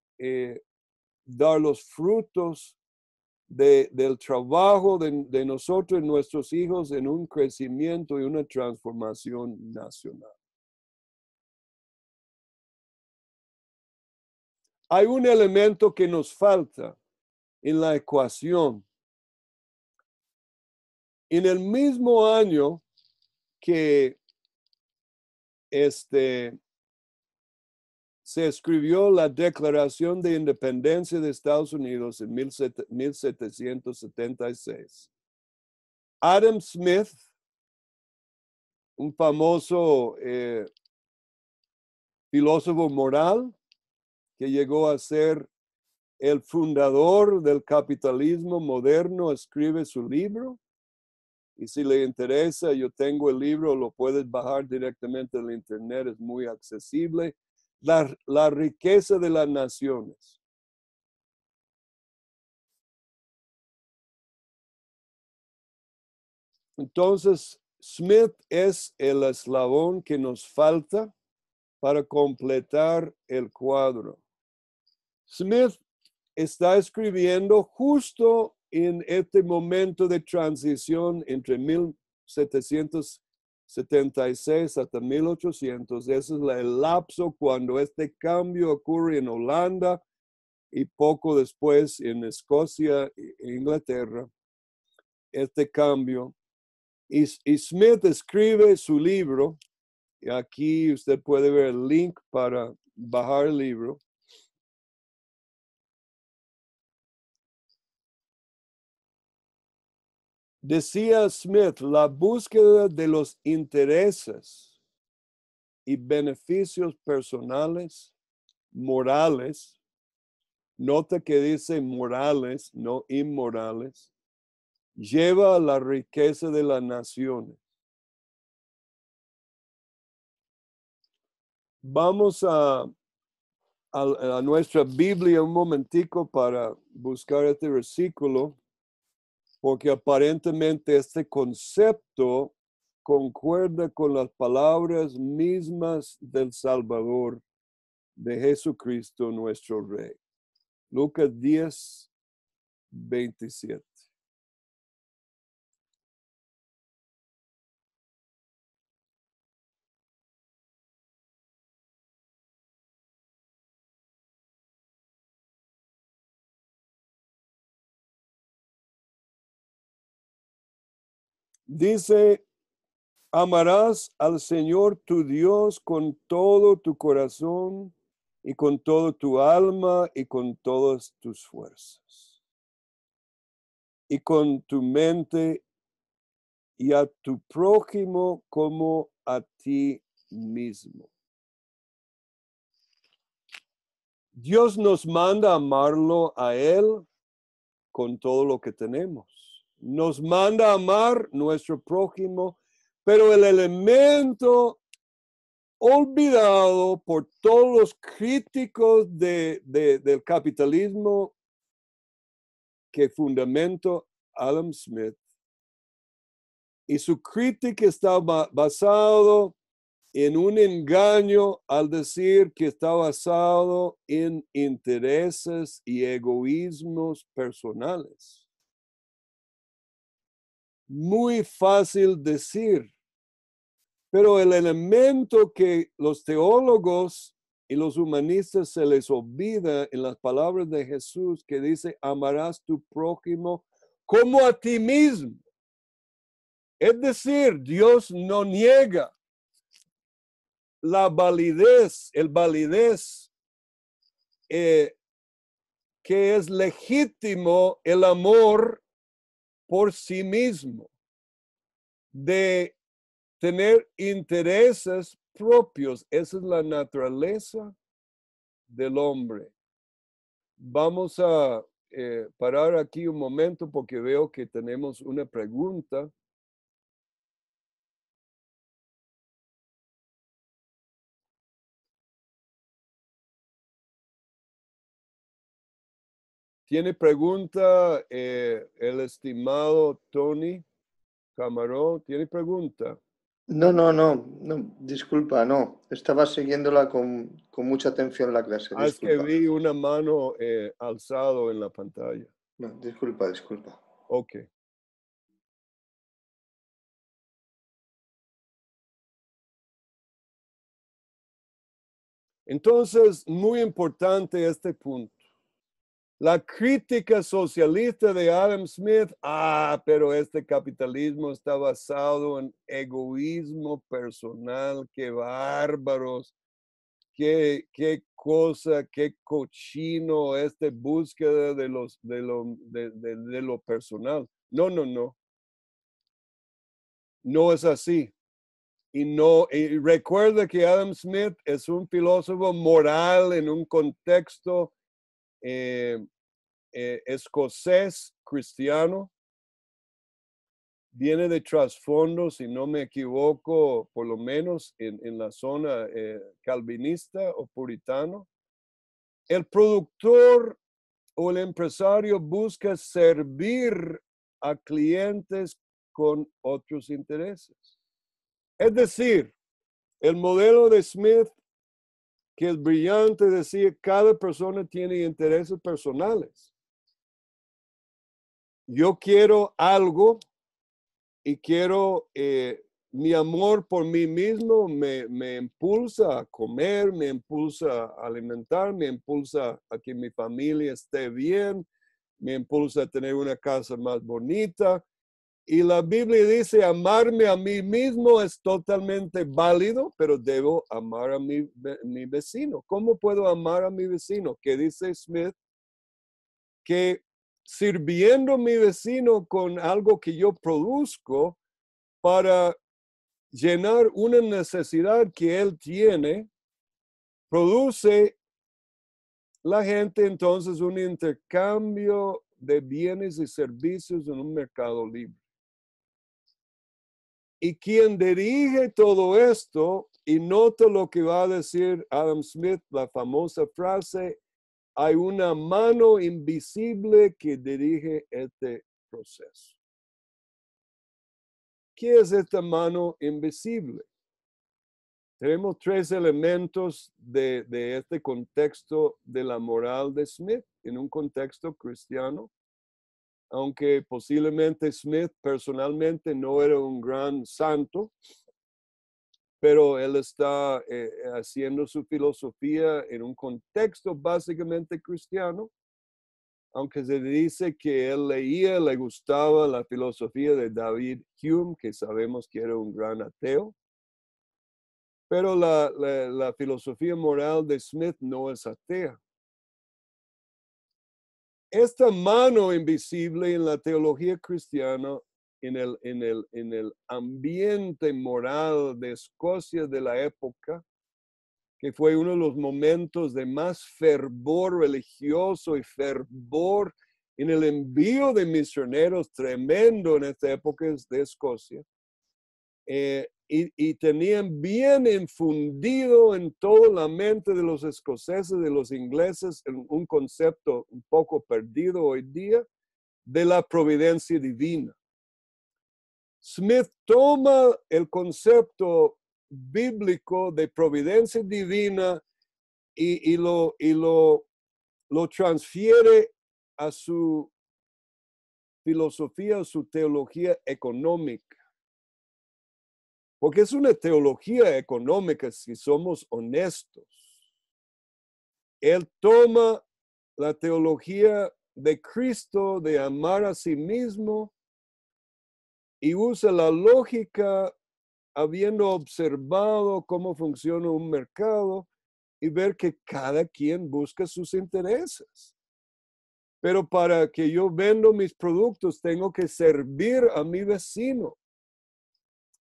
dar los frutos del trabajo de nosotros y nuestros hijos en un crecimiento y una transformación nacional. Hay un elemento que nos falta en la ecuación. En el mismo año que se escribió la Declaración de Independencia de Estados Unidos en 1776, Adam Smith, un famoso filósofo moral que llegó a ser el fundador del capitalismo moderno, escribe su libro. Y si le interesa, yo tengo el libro, lo puedes bajar directamente en internet, es muy accesible. La riqueza de las naciones. Entonces, Smith es el eslabón que nos falta para completar el cuadro. Smith está escribiendo justo en este momento de transición entre 1776 hasta 1800. Ese es el lapso cuando este cambio ocurre en Holanda y poco después en Escocia e Inglaterra. Este cambio. Y Smith escribe su libro. Y aquí usted puede ver el link para bajar el libro. Decía Smith, la búsqueda de los intereses y beneficios personales, morales, nota que dice morales, no inmorales, lleva a la riqueza de las naciones. Vamos a nuestra Biblia un momentico para buscar este versículo, porque aparentemente este concepto concuerda con las palabras mismas del Salvador, de Jesucristo nuestro Rey. Lucas 10, 27. Dice, amarás al Señor tu Dios con todo tu corazón y con todo tu alma y con todas tus fuerzas. Y con tu mente y a tu prójimo como a ti mismo. Dios nos manda a amarlo a Él con todo lo que tenemos. Nos manda a amar nuestro prójimo, pero el elemento olvidado por todos los críticos del capitalismo que fundamentó Adam Smith, y su crítica está basado en un engaño al decir que está basado en intereses y egoísmos personales. Muy fácil decir, pero el elemento que los teólogos y los humanistas se les olvida en las palabras de Jesús, que dice, amarás tu prójimo como a ti mismo. Es decir, Dios no niega la validez, que es legítimo el amor por sí mismo, de tener intereses propios. Esa es la naturaleza del hombre. Vamos a parar aquí un momento porque veo que tenemos una pregunta. ¿Tiene pregunta el estimado Tony Camarón? ¿Tiene pregunta? No, disculpa, no. Estaba siguiéndola con mucha atención la clase, Es que disculpa. vi una mano alzado en la pantalla. No, disculpa. Ok. Entonces, muy importante este punto. La crítica socialista de Adam Smith, pero este capitalismo está basado en egoísmo personal, qué bárbaros, qué cosa, qué cochino, esta búsqueda de lo personal. No. No es así. Y recuerda que Adam Smith es un filósofo moral en un contexto escocés cristiano. Viene de trasfondo, si no me equivoco, por lo menos en la zona calvinista o puritano. El productor o el empresario busca servir a clientes con otros intereses. Es decir, el modelo de Smith, que es brillante, decía, cada persona tiene intereses personales. Yo quiero algo y quiero, mi amor por mí mismo me impulsa a comer, me impulsa a alimentar, me impulsa a que mi familia esté bien, me impulsa a tener una casa más bonita. Y la Biblia dice, amarme a mí mismo es totalmente válido, pero debo amar a mi vecino. ¿Cómo puedo amar a mi vecino? ¿Qué dice Smith? Que sirviendo a mi vecino con algo que yo produzco para llenar una necesidad que él tiene, produce la gente entonces un intercambio de bienes y servicios en un mercado libre. Y quien dirige todo esto, y nota lo que va a decir Adam Smith, la famosa frase, hay una mano invisible que dirige este proceso. ¿Qué es esta mano invisible? Tenemos tres elementos de este contexto de la moral de Smith en un contexto cristiano. Aunque posiblemente Smith personalmente no era un gran santo, pero él está haciendo su filosofía en un contexto básicamente cristiano, aunque se dice que él le gustaba la filosofía de David Hume, que sabemos que era un gran ateo, pero la filosofía moral de Smith no es atea. Esta mano invisible en la teología cristiana, en el ambiente moral de Escocia de la época, que fue uno de los momentos de más fervor religioso y fervor en el envío de misioneros tremendo en esta época de Escocia, y tenían bien infundido en toda la mente de los escoceses, de los ingleses, un concepto un poco perdido hoy día de la providencia divina. Smith toma el concepto bíblico de providencia divina y lo transfiere a su filosofía, a su teología económica. Porque es una teología económica, si somos honestos. Él toma la teología de Cristo de amar a sí mismo y usa la lógica, habiendo observado cómo funciona un mercado y ver que cada quien busca sus intereses. Pero para que yo venda mis productos, tengo que servir a mi vecino.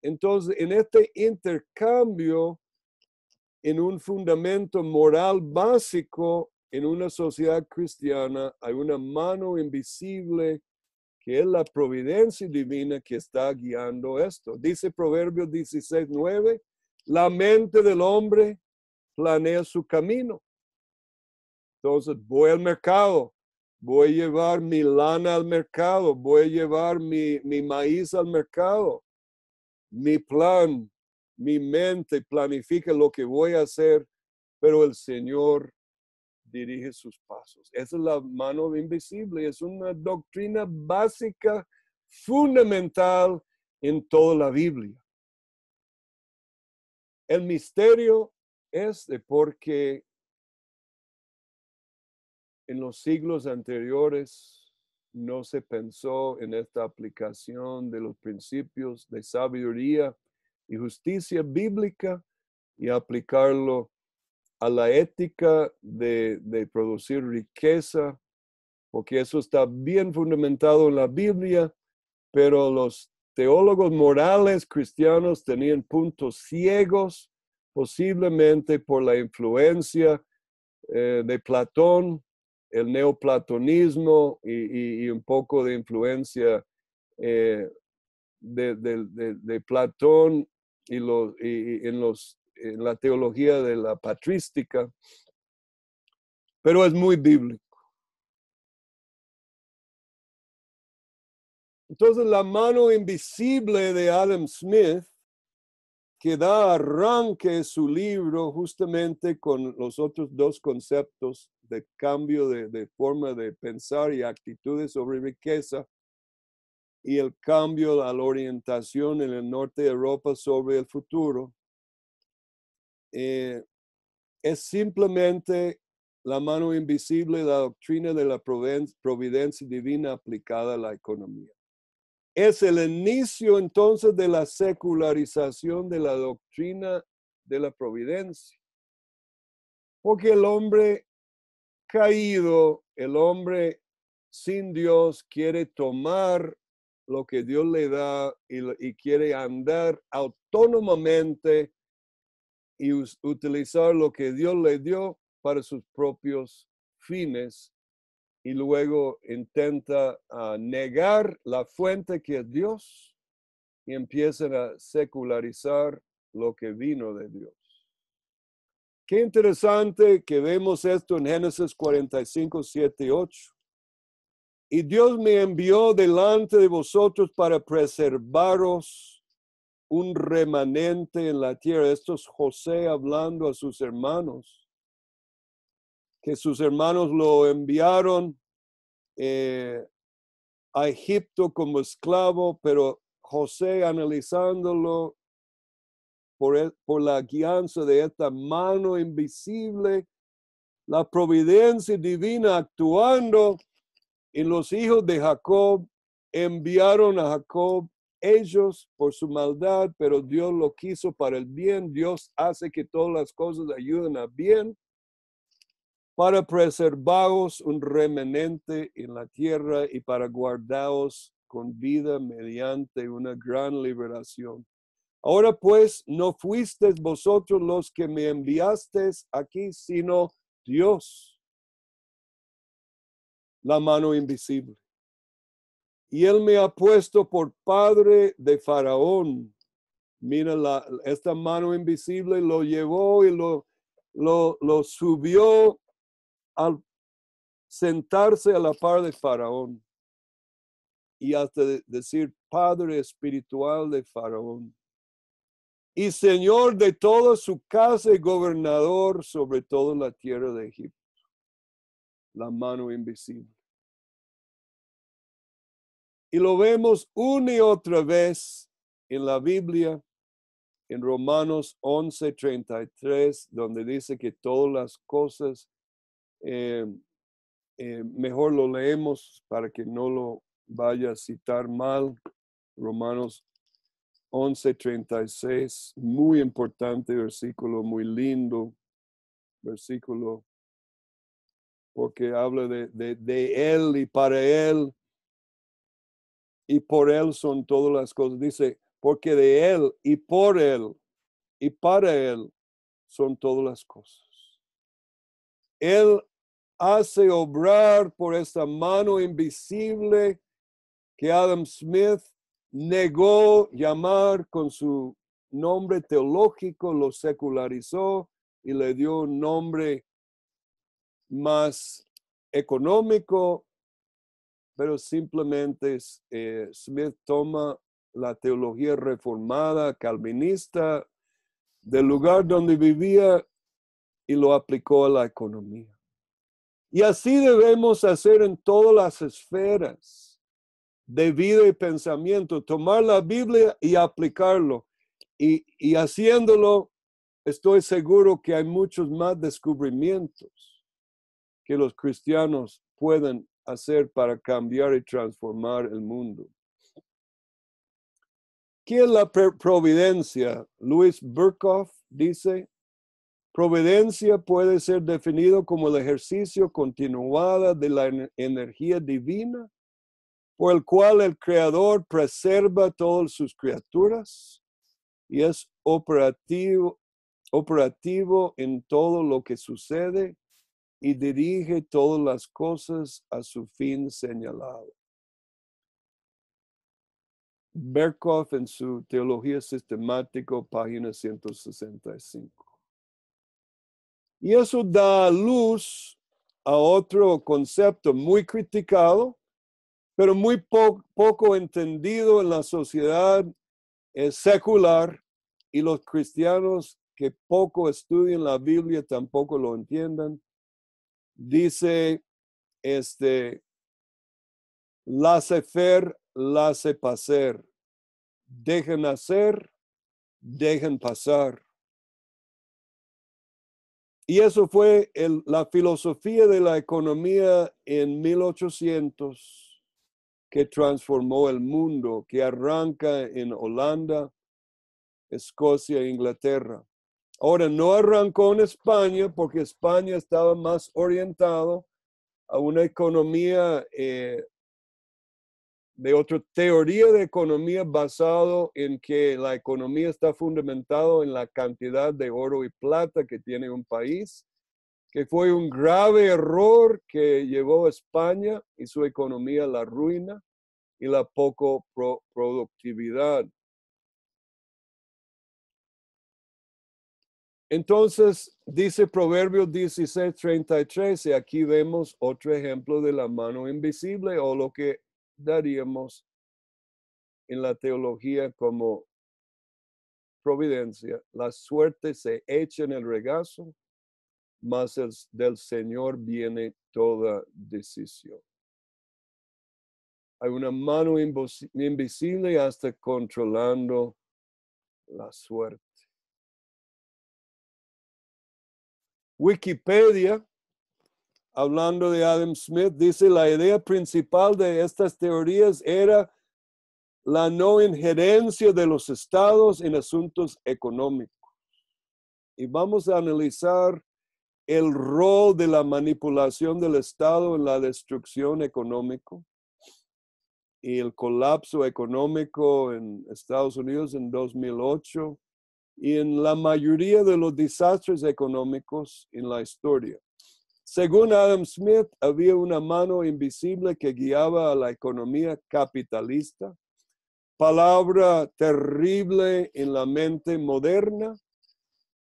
Entonces, en este intercambio, en un fundamento moral básico, en una sociedad cristiana, hay una mano invisible que es la providencia divina que está guiando esto. Dice Proverbios 16:9, la mente del hombre planea su camino. Entonces, voy al mercado, voy a llevar mi lana al mercado, voy a llevar mi maíz al mercado. Mi plan, mi mente planifica lo que voy a hacer, pero el Señor dirige sus pasos. Esa es la mano invisible, es una doctrina básica, fundamental en toda la Biblia. El misterio es de porque en los siglos anteriores no se pensó en esta aplicación de los principios de sabiduría y justicia bíblica y aplicarlo a la ética de producir riqueza, porque eso está bien fundamentado en la Biblia, pero los teólogos morales cristianos tenían puntos ciegos, posiblemente por la influencia de Platón el neoplatonismo y un poco de influencia de Platón y en la teología de la patrística, pero es muy bíblico. Entonces, la mano invisible de Adam Smith, que da arranque su libro justamente con los otros dos conceptos de cambio de forma de pensar y actitudes sobre riqueza, y el cambio a la orientación en el norte de Europa sobre el futuro, es simplemente la mano invisible, la doctrina de la providencia divina aplicada a la economía. Es el inicio entonces de la secularización de la doctrina de la providencia. Porque el hombre caído, el hombre sin Dios quiere tomar lo que Dios le da y quiere andar autónomamente y utilizar lo que Dios le dio para sus propios fines, y luego intenta negar la fuente que es Dios y empiezan a secularizar lo que vino de Dios. Qué interesante que vemos esto en Génesis 45, 7 y 8. Y Dios me envió delante de vosotros para preservaros un remanente en la tierra. Esto es José hablando a sus hermanos, que sus hermanos lo enviaron a Egipto como esclavo, pero José, analizándolo por la guianza de esta mano invisible, la providencia divina actuando, y los hijos de Jacob enviaron a Jacob ellos por su maldad, pero Dios lo quiso para el bien. Dios hace que todas las cosas ayuden a bien para preservaros un remanente en la tierra y para guardaros con vida mediante una gran liberación. Ahora pues, no fuisteis vosotros los que me enviasteis aquí, sino Dios, la mano invisible. Y él me ha puesto por padre de Faraón. Mira, esta mano invisible lo llevó y lo subió al sentarse a la par de Faraón. Y hasta decir padre espiritual de Faraón. Y señor de toda su casa y gobernador sobre toda la tierra de Egipto. La mano invisible. Y lo vemos una y otra vez en la Biblia, en Romanos 11:33, donde dice que todas las cosas, mejor lo leemos para que no lo vaya a citar mal. Romanos 11:36, muy importante versículo, muy lindo versículo, porque habla de Él y para Él y por Él son todas las cosas. Dice, porque de Él y por Él y para Él son todas las cosas. Él hace obrar por esta mano invisible que Adam Smith negó llamar con su nombre teológico, lo secularizó y le dio un nombre más económico, pero simplemente Smith toma la teología reformada, calvinista, del lugar donde vivía y lo aplicó a la economía. Y así debemos hacer en todas las esferas de vida y pensamiento, tomar la Biblia y aplicarlo. Y haciéndolo, estoy seguro que hay muchos más descubrimientos que los cristianos pueden hacer para cambiar y transformar el mundo. ¿Qué es la providencia? Louis Berkhoff dice, providencia puede ser definido como el ejercicio continuado de la energía divina por el cual el Creador preserva todas sus criaturas y es operativo en todo lo que sucede y dirige todas las cosas a su fin señalado. Berkhoff en su Teología Sistemática, página 165. Y eso da luz a otro concepto muy criticado, pero muy poco entendido en la sociedad secular, y los cristianos que poco estudian la Biblia tampoco lo entiendan. Dice, laissez-faire, laissez-passer. Dejen hacer, dejen pasar. Y eso fue la filosofía de la economía en 1800 que transformó el mundo, que arranca en Holanda, Escocia e Inglaterra. Ahora, no arrancó en España porque España estaba más orientado a una economía de otra teoría de economía basado en que la economía está fundamentada en la cantidad de oro y plata que tiene un país, que fue un grave error que llevó a España y su economía a la ruina y la poco productividad. Entonces, dice Proverbios 16:33, y aquí vemos otro ejemplo de la mano invisible, o lo que daríamos en la teología como providencia. La suerte se echa en el regazo, mas del Señor viene toda decisión. Hay una mano invisible hasta controlando la suerte. Wikipedia, hablando de Adam Smith, dice la idea principal de estas teorías era la no injerencia de los estados en asuntos económicos. Y vamos a analizar el rol de la manipulación del Estado en la destrucción económica y el colapso económico en Estados Unidos en 2008 y en la mayoría de los desastres económicos en la historia. Según Adam Smith, había una mano invisible que guiaba a la economía capitalista, palabra terrible en la mente moderna,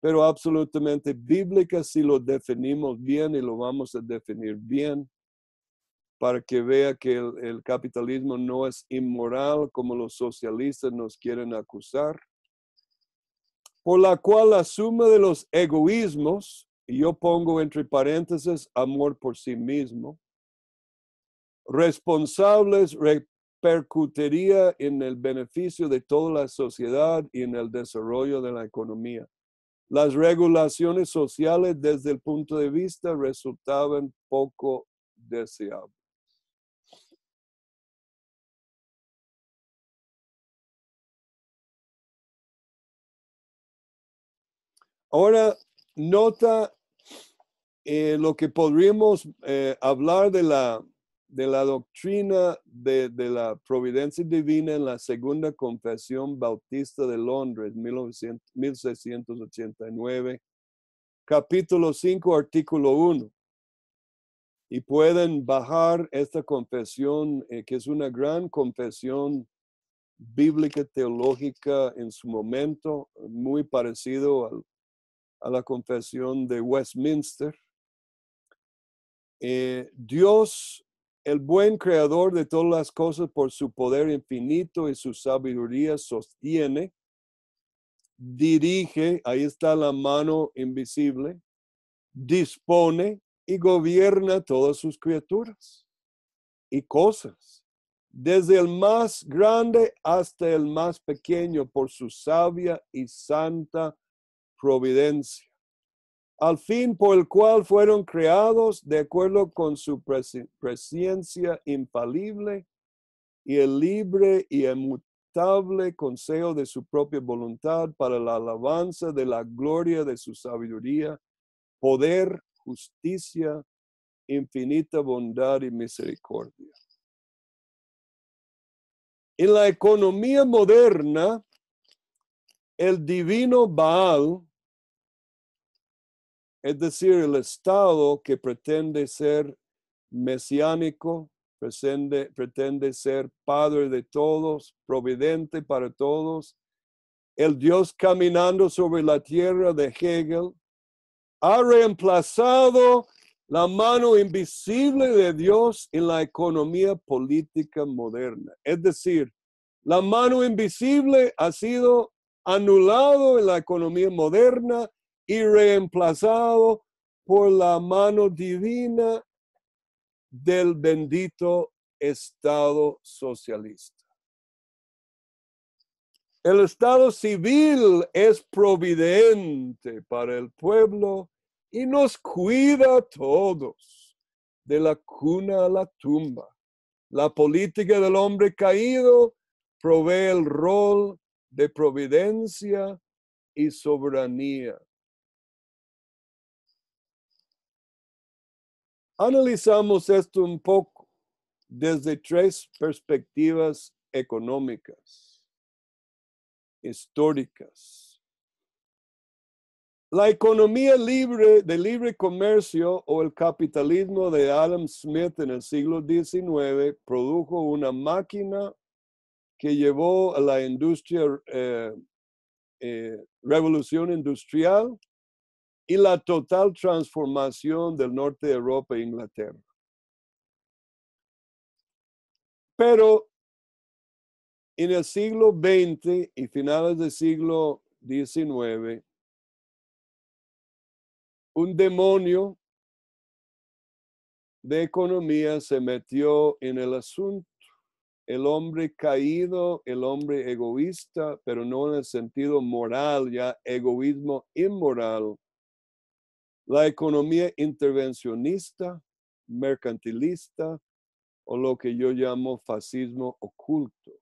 pero absolutamente bíblica si lo definimos bien, y lo vamos a definir bien para que vea que el capitalismo no es inmoral como los socialistas nos quieren acusar, por la cual la suma de los egoísmos, y yo pongo entre paréntesis amor por sí mismo, responsables repercutiría en el beneficio de toda la sociedad y en el desarrollo de la economía. Las regulaciones sociales desde el punto de vista resultaban poco deseables. Ahora, nota lo que podríamos hablar de la doctrina de la providencia divina en la Segunda Confesión Bautista de Londres, 1689, capítulo 5, artículo 1. Y pueden bajar esta confesión, que es una gran confesión bíblica teológica en su momento, muy parecido a la confesión de Westminster. Dios, el buen creador de todas las cosas, por su poder infinito y su sabiduría, sostiene, dirige, ahí está la mano invisible, dispone y gobierna todas sus criaturas y cosas, desde el más grande hasta el más pequeño, por su sabia y santa providencia, al fin por el cual fueron creados de acuerdo con su presencia infalible y el libre y inmutable consejo de su propia voluntad, para la alabanza de la gloria de su sabiduría, poder, justicia, infinita bondad y misericordia. En la economía moderna, el divino Baal Es decir, el Estado que pretende ser mesiánico, pretende ser padre de todos, providente para todos. El Dios caminando sobre la tierra de Hegel ha reemplazado la mano invisible de Dios en la economía política moderna. Es decir, la mano invisible ha sido anulado en la economía moderna y reemplazado por la mano divina del bendito Estado socialista. El Estado civil es providente para el pueblo y nos cuida a todos, de la cuna a la tumba. La política del hombre caído provee el rol de providencia y soberanía. Analizamos esto un poco desde tres perspectivas económicas, históricas. La economía libre de libre comercio o el capitalismo de Adam Smith en el siglo XIX produjo una máquina que llevó a la revolución industrial y la total transformación del norte de Europa e Inglaterra. Pero en el siglo XX y finales del siglo XIX, un demonio de economía se metió en el asunto. El hombre caído, el hombre egoísta, pero no en el sentido moral, ya egoísmo inmoral. La economía intervencionista, mercantilista, o lo que yo llamo fascismo oculto.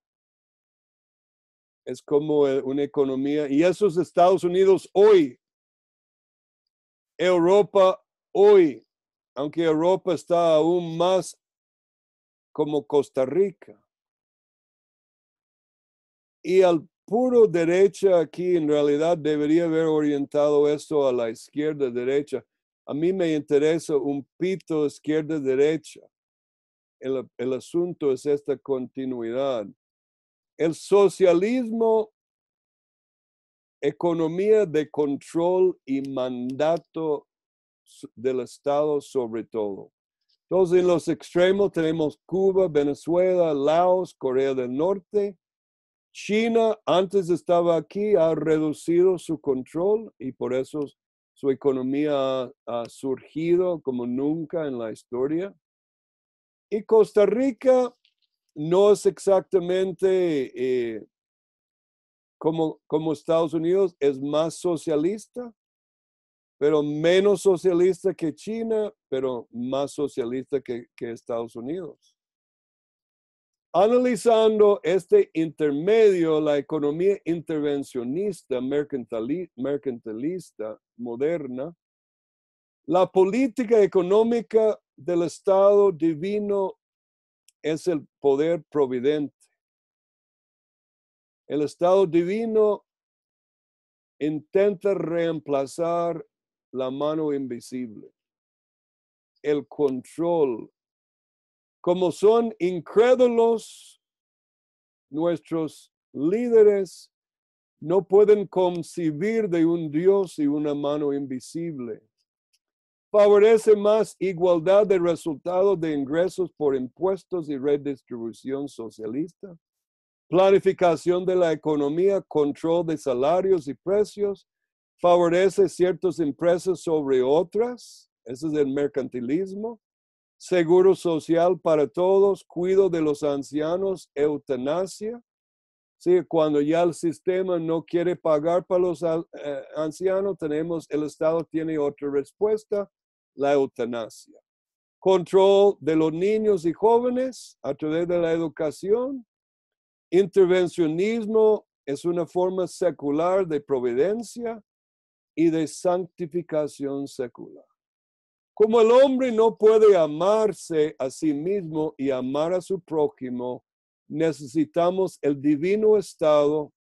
Es como una economía, y eso es Estados Unidos hoy, Europa hoy, aunque Europa está aún más como Costa Rica. Y al puro derecha aquí en realidad debería haber orientado esto a la izquierda-derecha. A mí me interesa un pito izquierda-derecha. El asunto es esta continuidad. El socialismo, economía de control y mandato del Estado sobre todo. Entonces, en los extremos tenemos Cuba, Venezuela, Laos, Corea del Norte. China antes estaba aquí, ha reducido su control y por eso su economía ha surgido como nunca en la historia. Y Costa Rica no es exactamente como Estados Unidos, es más socialista, pero menos socialista que China, pero más socialista que Estados Unidos. Analizando este intermedio, la economía intervencionista, mercantilista, moderna, la política económica del Estado divino es el poder providente. El Estado divino intenta reemplazar la mano invisible, el control. Como son incrédulos, nuestros líderes no pueden concebir de un Dios y una mano invisible. Favorece más igualdad de resultados de ingresos por impuestos y redistribución socialista. Planificación de la economía, control de salarios y precios. Favorece ciertas empresas sobre otras. Ese es el mercantilismo. Seguro social para todos, cuidado de los ancianos, eutanasia. Sí, cuando ya el sistema no quiere pagar para los ancianos, el Estado tiene otra respuesta, la eutanasia. Control de los niños y jóvenes a través de la educación. Intervencionismo es una forma secular de providencia y de santificación secular. Como el hombre no puede amarse a sí mismo y amar a su prójimo, necesitamos el divino Estado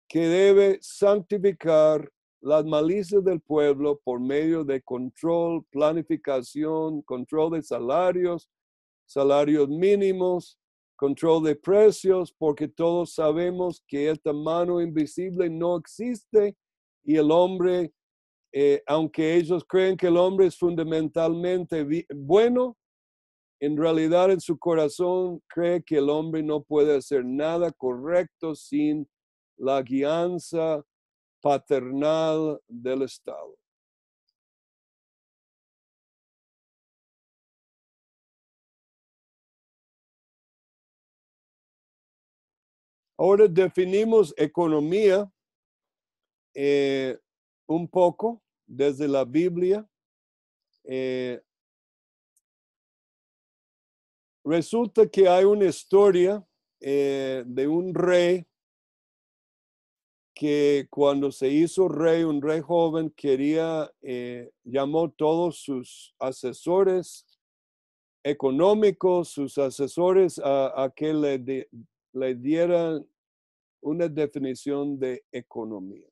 que debe santificar las malicias del pueblo por medio de control, planificación, control de salarios, salarios mínimos, control de precios, porque todos sabemos que esta mano invisible no existe y el hombre, aunque ellos creen que el hombre es fundamentalmente bueno, en realidad en su corazón cree que el hombre no puede hacer nada correcto sin la guianza paternal del Estado. Ahora definimos economía un poco desde la Biblia. Resulta que hay una historia de un rey que cuando se hizo rey, un rey joven, llamó todos sus asesores económicos, sus asesores a que le dieran una definición de economía.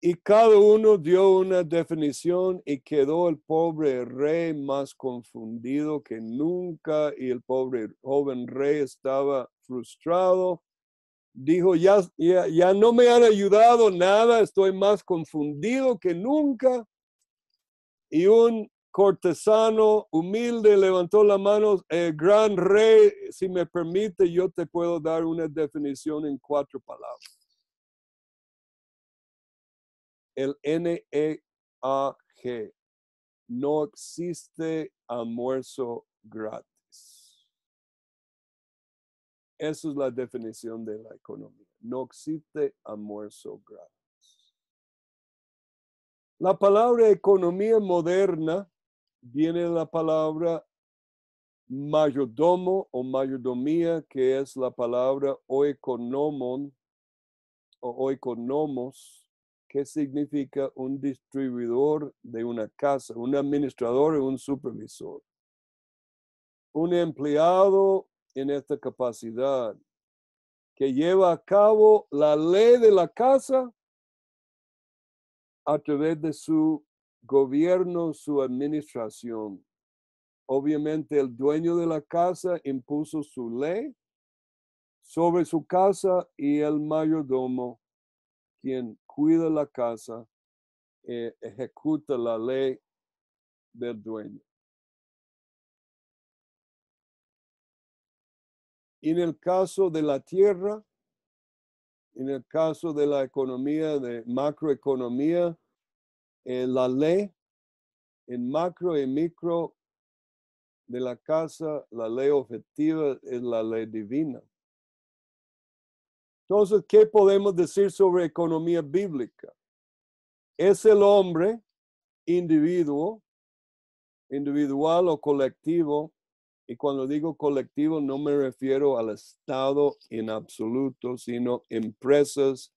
Y cada uno dio una definición y quedó el pobre rey más confundido que nunca y el pobre joven rey estaba frustrado. Dijo, ya no me han ayudado nada, estoy más confundido que nunca. Y un cortesano humilde levantó la mano, gran rey, si me permite, yo te puedo dar una definición en 4 palabras. El NEAG, no existe almuerzo gratis. Esa es la definición de la economía. No existe almuerzo gratis. La palabra economía moderna viene de la palabra mayordomo o mayordomía, que es la palabra oikonomon o oikonomos, que significa un distribuidor de una casa, un administrador y un supervisor. Un empleado en esta capacidad que lleva a cabo la ley de la casa a través de su gobierno, su administración. Obviamente el dueño de la casa impuso su ley sobre su casa y el mayordomo, quien cuida la casa, ejecuta la ley del dueño. En el caso de la tierra, en el caso de la economía, de macroeconomía, la ley en macro y micro de la casa, la ley objetiva es la ley divina. Entonces, ¿qué podemos decir sobre economía bíblica? Es el hombre individual o colectivo, y cuando digo colectivo no me refiero al Estado en absoluto, sino empresas,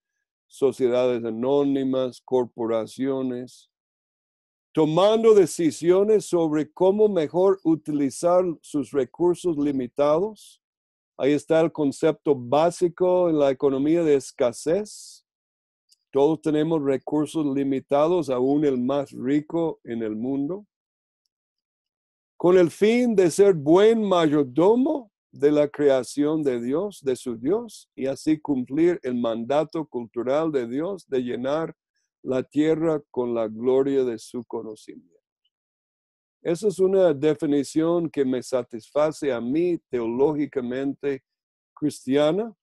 sociedades anónimas, corporaciones, tomando decisiones sobre cómo mejor utilizar sus recursos limitados. Ahí está el concepto básico en la economía de escasez. Todos tenemos recursos limitados, aún el más rico en el mundo. Con el fin de ser buen mayordomo de la creación de Dios, de su Dios, y así cumplir el mandato cultural de Dios de llenar la tierra con la gloria de su conocimiento. Esa es una definición que me satisface a mí teológicamente cristiana,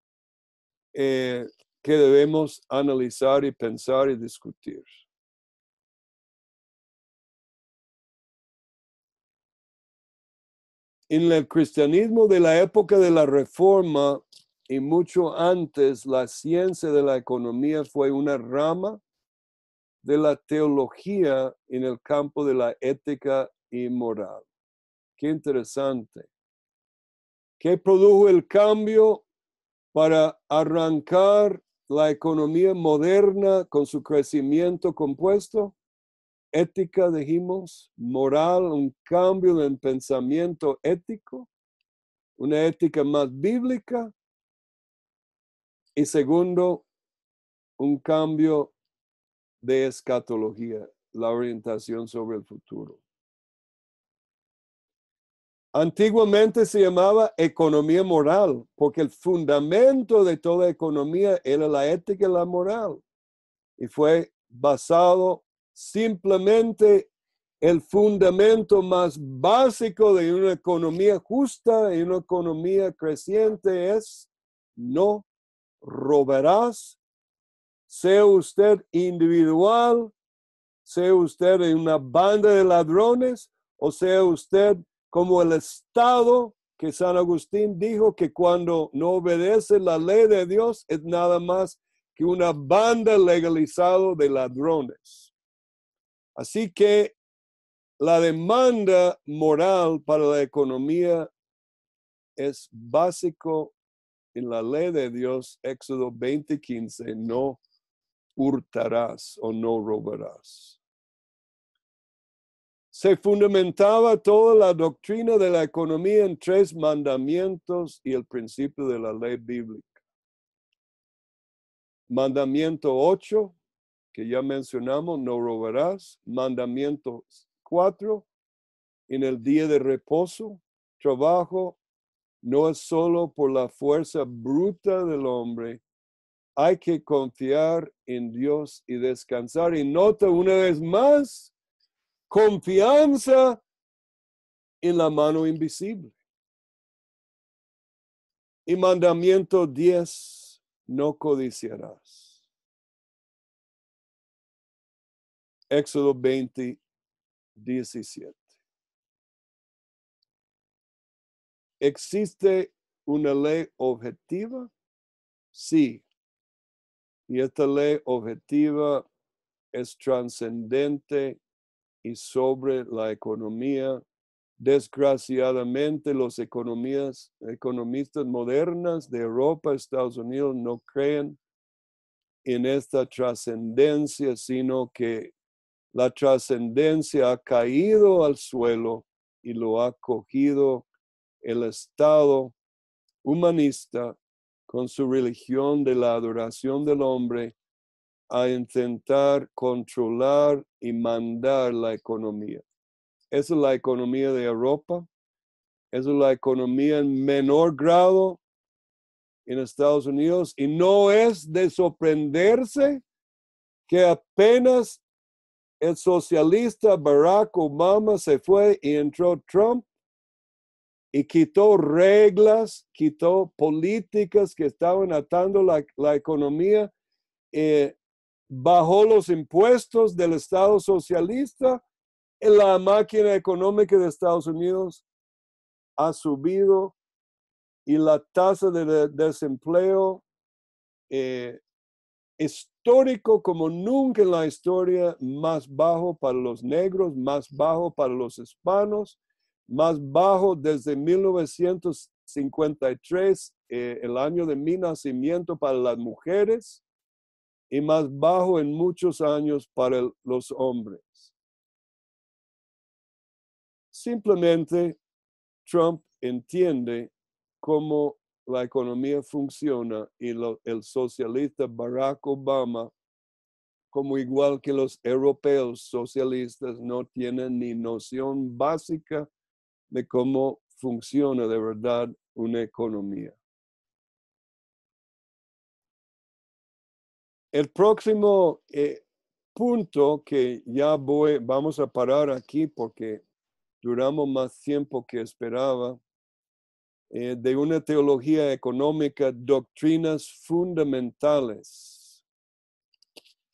que debemos analizar y pensar y discutir. En el cristianismo de la época de la Reforma y mucho antes, la ciencia de la economía fue una rama de la teología en el campo de la ética y moral. Qué interesante. ¿Qué produjo el cambio para arrancar la economía moderna con su crecimiento compuesto? Ética, dijimos, moral, un cambio en pensamiento ético, una ética más bíblica. Y segundo, un cambio de escatología, la orientación sobre el futuro. Antiguamente se llamaba economía moral, porque el fundamento de toda economía era la ética y la moral. Y fue basado simplemente el fundamento más básico de una economía justa y una economía creciente es: no robarás, sea usted individual, sea usted en una banda de ladrones, o sea usted como el Estado, que San Agustín dijo que cuando no obedece la ley de Dios es nada más que una banda legalizada de ladrones. Así que la demanda moral para la economía es básico en la ley de Dios, Éxodo 20:15, no hurtarás o no robarás. Se fundamentaba toda la doctrina de la economía en 3 mandamientos y el principio de la ley bíblica. Mandamiento 8, que ya mencionamos, no robarás. Mandamiento 4, en el día de reposo, trabajo no es solo por la fuerza bruta del hombre, hay que confiar en Dios y descansar. Y nota una vez más, confianza en la mano invisible. Y mandamiento 10, no codiciarás. Éxodo 20:17. ¿Existe una ley objetiva? Sí. Y esta ley objetiva es trascendente y sobre la economía. Desgraciadamente, los economistas modernos de Europa, Estados Unidos, no creen en esta trascendencia, sino que la trascendencia ha caído al suelo y lo ha cogido el Estado humanista con su religión de la adoración del hombre a intentar controlar y mandar la economía. Esa es la economía de Europa. Esa es la economía en menor grado en Estados Unidos. Y no es de sorprenderse que apenas el socialista Barack Obama se fue y entró Trump y quitó reglas, quitó políticas que estaban atando la economía, bajó los impuestos del Estado socialista, y la máquina económica de Estados Unidos ha subido y la tasa de desempleo histórico como nunca en la historia, más bajo para los negros, más bajo para los hispanos, más bajo desde 1953, el año de mi nacimiento, para las mujeres, y más bajo en muchos años para los hombres. Simplemente Trump entiende cómo la economía funciona y el socialista Barack Obama, como igual que los europeos socialistas, no tienen ni noción básica de cómo funciona de verdad una economía. El próximo punto que ya vamos a parar aquí porque duramos más tiempo que esperaba, de una teología económica, doctrinas fundamentales.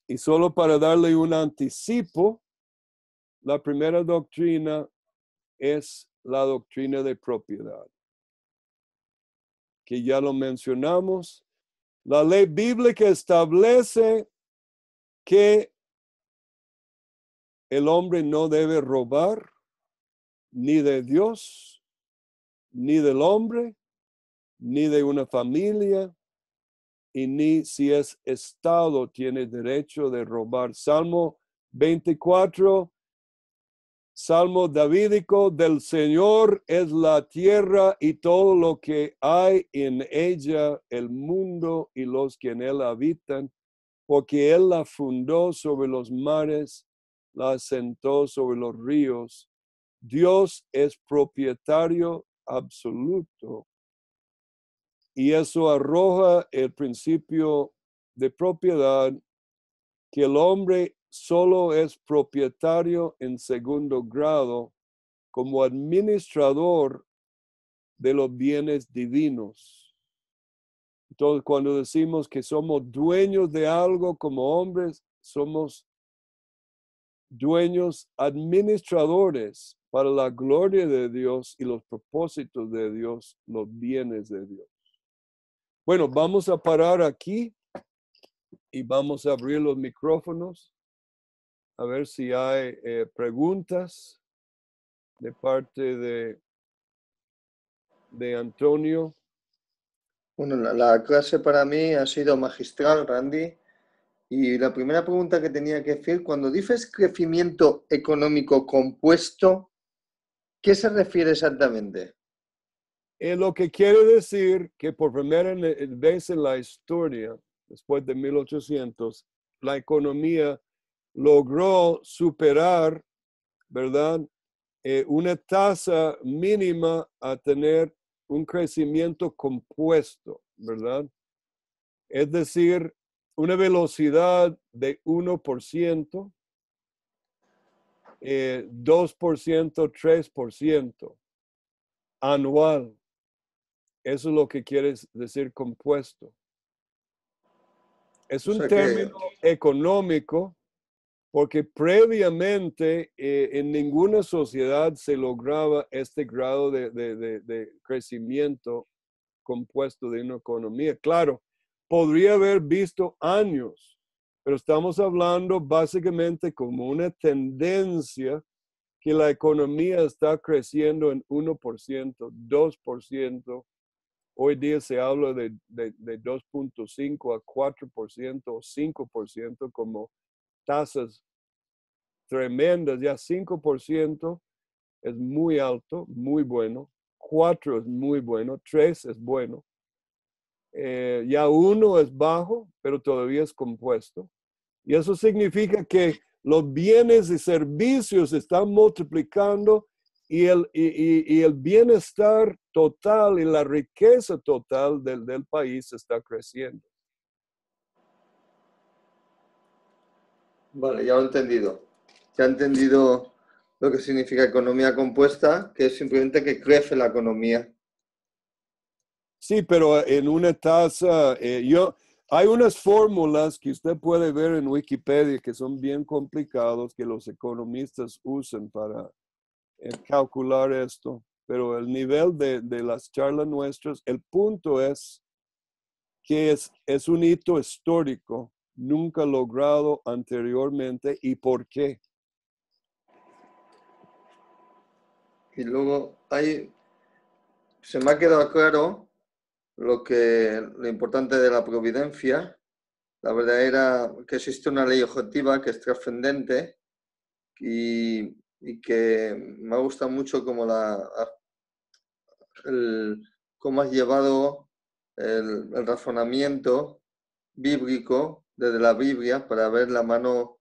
Y solo para darle un anticipo, la primera doctrina es la doctrina de propiedad, que ya lo mencionamos. La ley bíblica establece que el hombre no debe robar ni de Dios, ni del hombre, ni de una familia, y ni si es Estado tiene derecho de robar. Salmo 24, Salmo davídico: del Señor es la tierra y todo lo que hay en ella, el mundo y los que en él habitan. porque Él la fundó sobre los mares, la asentó sobre los ríos. Dios es propietario absoluto. Y eso arroja el principio de propiedad, que el hombre solo es propietario en segundo grado como administrador de los bienes divinos. Entonces, cuando decimos que somos dueños de algo como hombres, somos dueños administradores para la gloria de Dios y los propósitos de Dios, los bienes de Dios. Bueno, vamos a parar aquí y vamos a abrir los micrófonos a ver si hay preguntas de parte de Antonio. Bueno, la clase para mí ha sido magistral, Randy. Y la primera pregunta que tenía que hacer, cuando dices crecimiento económico compuesto, ¿qué se refiere exactamente? Lo que quiere decir que por primera vez en la historia, después de 1800, la economía logró superar, ¿verdad?, una tasa mínima a tener un crecimiento compuesto, ¿verdad? Es decir, una velocidad de 1%, 2%, 3% anual. Eso es lo que quiere decir compuesto. Es O un sea término económico porque previamente en ninguna sociedad se lograba este grado de crecimiento compuesto de una economía. Claro, podría haber visto años, pero estamos hablando básicamente como una tendencia que la economía está creciendo en 1%, 2%. Hoy día se habla de 2.5 a 4% o 5% como tasas tremendas. Ya 5% es muy alto, muy bueno. 4 es muy bueno. 3 es bueno. Ya 1 es bajo, pero todavía es compuesto. Y eso significa que los bienes y servicios se están multiplicando y el bienestar total y la riqueza total del país está creciendo. Vale, ya lo he entendido. Ya he entendido lo que significa economía compuesta, que es simplemente que crece la economía. Sí, pero en una tasa, hay unas fórmulas que usted puede ver en Wikipedia que son bien complicados que los economistas usan para calcular esto, pero el nivel de las charlas nuestras, el punto es que es un hito histórico, nunca logrado anteriormente. ¿Y por qué? Y luego se me ha quedado claro lo importante de la providencia. La verdad era que existe una ley objetiva que es trascendente y que me gusta mucho cómo has llevado el razonamiento bíblico desde la Biblia para ver la mano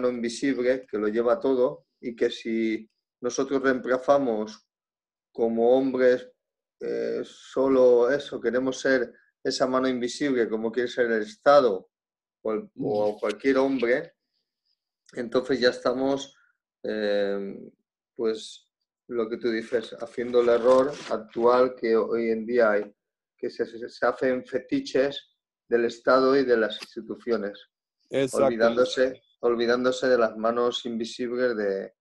invisible que lo lleva todo, y que si nosotros reemplazamos como hombres solo eso, queremos ser esa mano invisible como quiere ser el Estado o cualquier hombre, entonces ya estamos, pues lo que tú dices, haciendo el error actual que hoy en día hay, que se hacen fetiches del Estado y de las instituciones, Exactamente. olvidándose de las manos invisibles de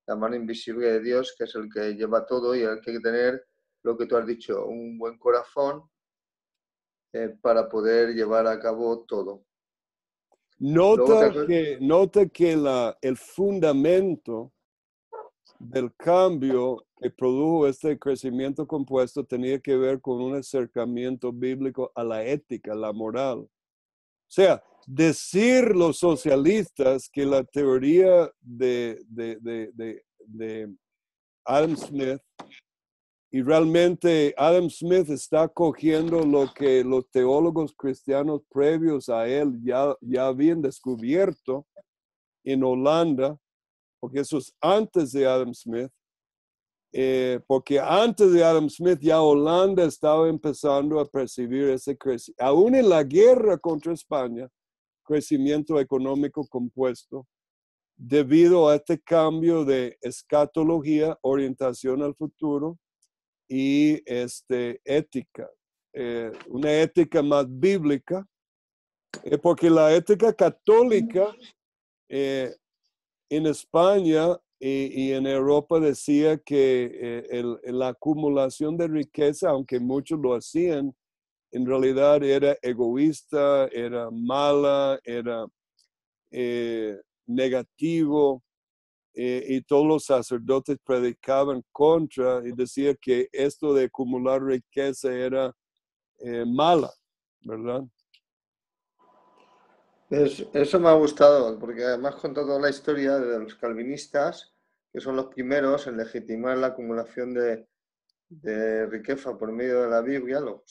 la mano invisible de Dios, que es el que lleva todo, y hay que tener lo que tú has dicho, un buen corazón para poder llevar a cabo todo. Nota que el fundamento del cambio que produjo este crecimiento compuesto tenía que ver con un acercamiento bíblico a la ética, la moral. O sea, decir los socialistas que la teoría de Adam Smith Y realmente Adam Smith está cogiendo lo que los teólogos cristianos previos a él ya habían descubierto en Holanda, porque eso es antes de Adam Smith, porque antes de Adam Smith ya Holanda estaba empezando a percibir ese crecimiento, aún en la guerra contra España, crecimiento económico compuesto, debido a este cambio de escatología, orientación al futuro, y ética, una ética más bíblica, porque la ética católica en España y en Europa decía que la acumulación de riqueza, aunque muchos lo hacían, en realidad era egoísta, era mala, era negativo. Y todos los sacerdotes predicaban contra y decían que esto de acumular riqueza era mala, ¿verdad? Eso me ha gustado, porque además contó toda la historia de los calvinistas, que son los primeros en legitimar la acumulación de riqueza por medio de la Biblia, lo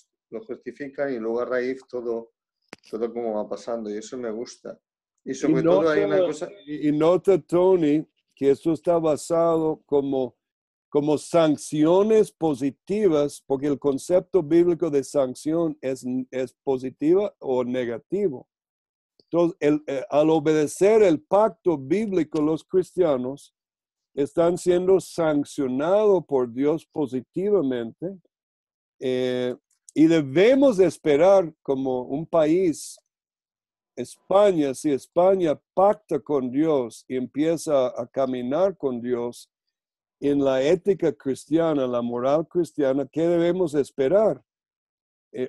justifican y luego a raíz todo como va pasando, y eso me gusta. Y sobre todo hay una cosa... Y nota, Tony, que esto está basado como sanciones positivas, porque el concepto bíblico de sanción es positiva o negativo. Entonces, al obedecer el pacto bíblico, los cristianos están siendo sancionados por Dios positivamente, y debemos esperar como un país, España, si España pacta con Dios y empieza a caminar con Dios en la ética cristiana, la moral cristiana, ¿qué debemos esperar?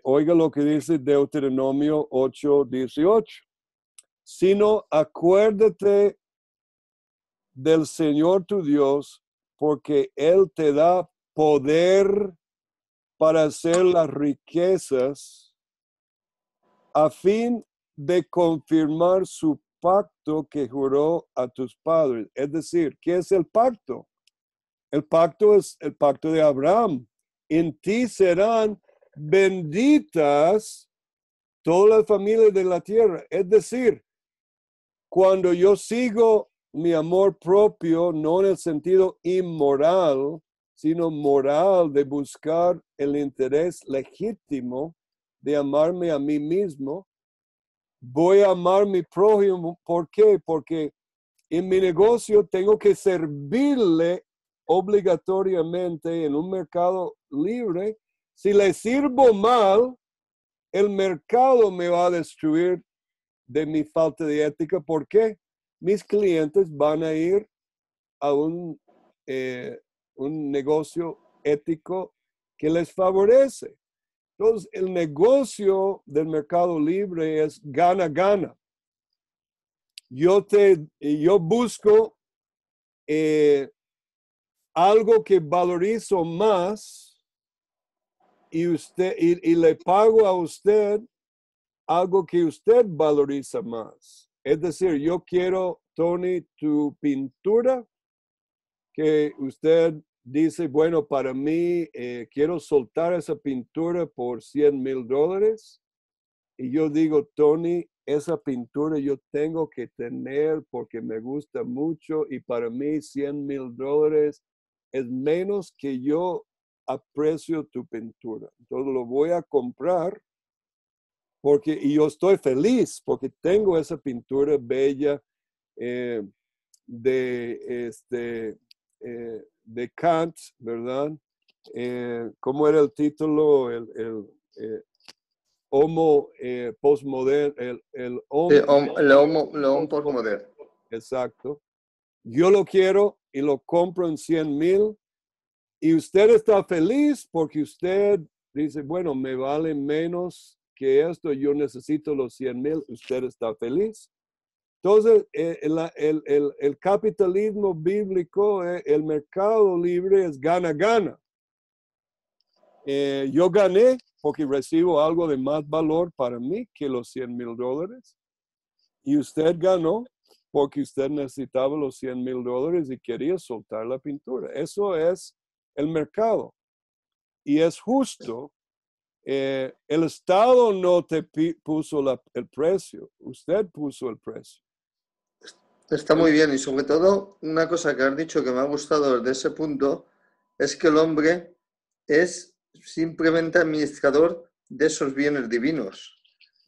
Oiga lo que dice Deuteronomio 8:18. Sino acuérdate del Señor tu Dios, porque Él te da poder para hacer las riquezas a fin de confirmar su pacto que juró a tus padres. Es decir, ¿qué es el pacto? El pacto es el pacto de Abraham. En ti serán benditas todas las familias de la tierra. Es decir, cuando yo sigo mi amor propio, no en el sentido inmoral, sino moral de buscar el interés legítimo de amarme a mí mismo, voy a amar a mi prójimo. ¿Por qué? Porque en mi negocio tengo que servirle obligatoriamente en un mercado libre. Si le sirvo mal, el mercado me va a destruir de mi falta de ética. ¿Por qué? Mis clientes van a ir a un negocio ético que les favorece. Entonces, el negocio del mercado libre es gana-gana. Yo busco algo que valorizo más y le pago a usted algo que usted valoriza más. Es decir, yo quiero, Tony, tu pintura que usted dice, bueno, para mí quiero soltar esa pintura por $100,000. Y yo digo, Tony, esa pintura yo tengo que tener porque me gusta mucho y para mí $100,000 es menos que yo aprecio tu pintura. Entonces lo voy a comprar y yo estoy feliz porque tengo esa pintura bella de Kant, ¿verdad? ¿Cómo era el título? Homo postmoderno, el homo postmoderno. Exacto. Yo lo quiero y lo compro en 100,000 y usted está feliz porque usted dice, bueno, me vale menos que esto, yo necesito los 100,000, usted está feliz. Entonces, el capitalismo bíblico, el mercado libre es gana-gana. Yo gané porque recibo algo de más valor para mí que los $100,000. Y usted ganó porque usted necesitaba los $100,000 y quería soltar la pintura. Eso es el mercado. y es justo, el Estado no te puso el precio, usted puso el precio. Está muy bien y sobre todo una cosa que has dicho que me ha gustado desde ese punto es que el hombre es simplemente administrador de esos bienes divinos.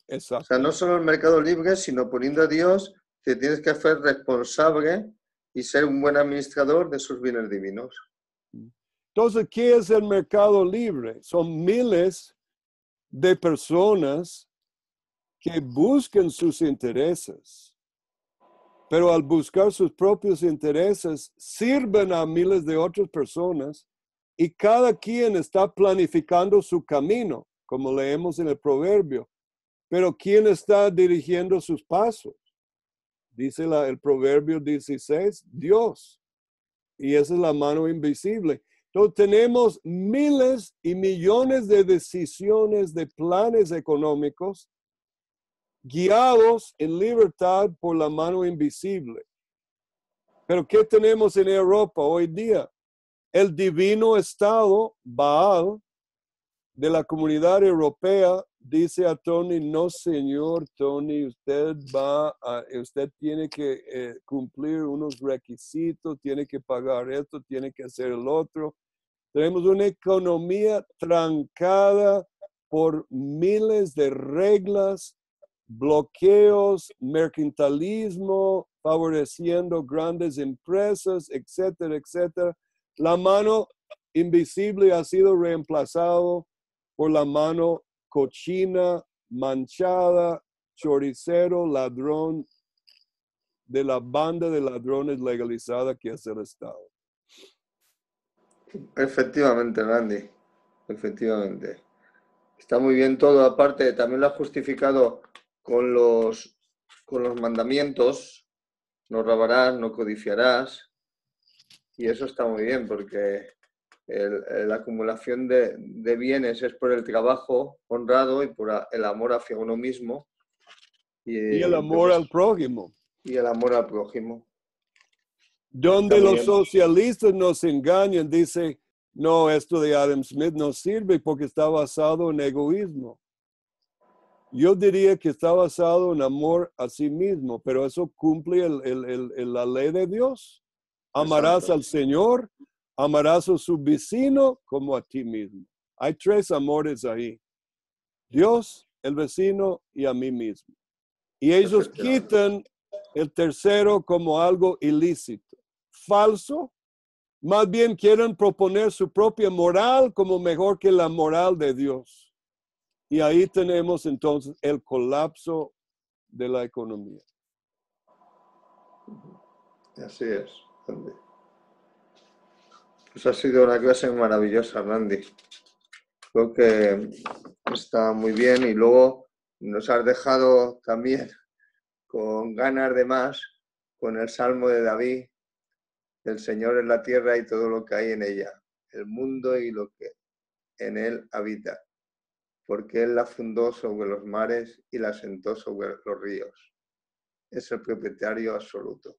Exacto. O sea, no solo el mercado libre, sino poniendo a Dios, te tienes que hacer responsable y ser un buen administrador de esos bienes divinos. Entonces, ¿qué es el mercado libre? Son miles de personas que buscan sus intereses, pero al buscar sus propios intereses, sirven a miles de otras personas y cada quien está planificando su camino, como leemos en el proverbio. Pero ¿quién está dirigiendo sus pasos? Dice el proverbio 16, Dios. Y esa es la mano invisible. Entonces tenemos miles y millones de decisiones, de planes económicos guiados en libertad por la mano invisible. Pero ¿qué tenemos en Europa hoy día? El divino Estado, Baal, de la Comunidad Europea, dice a Tony, no señor Tony, usted tiene que cumplir unos requisitos, tiene que pagar esto, tiene que hacer el otro. Tenemos una economía trancada por miles de reglas, bloqueos, mercantilismo, favoreciendo grandes empresas, etcétera, etcétera. La mano invisible ha sido reemplazado por la mano cochina, manchada, choricero, ladrón, de la banda de ladrones legalizada que es el Estado. Efectivamente, Randy, efectivamente. Está muy bien todo, aparte también lo has justificado con los mandamientos, no robarás, no codiciarás, y eso está muy bien porque la acumulación de bienes es por el trabajo honrado y por el amor hacia uno mismo. Y el amor al prójimo. Y el amor al prójimo. Donde los socialistas nos engañan, dice, no, esto de Adam Smith no sirve porque está basado en egoísmo. Yo diría que está basado en amor a sí mismo, pero eso cumple la ley de Dios. Amarás Exacto. al Señor, amarás a su vecino como a ti mismo. Hay tres amores ahí. Dios, el vecino y a mí mismo. Y ellos quitan el tercero como algo ilícito, falso. Más bien quieren proponer su propia moral como mejor que la moral de Dios. Y ahí tenemos entonces el colapso de la economía. Así es, Randy. Pues ha sido una clase maravillosa, Randy. Creo que está muy bien y luego nos has dejado también con ganas de más con el Salmo de David, el Señor en la tierra y todo lo que hay en ella, el mundo y lo que en él habita, porque Él la fundó sobre los mares y la sentó sobre los ríos. Es el propietario absoluto.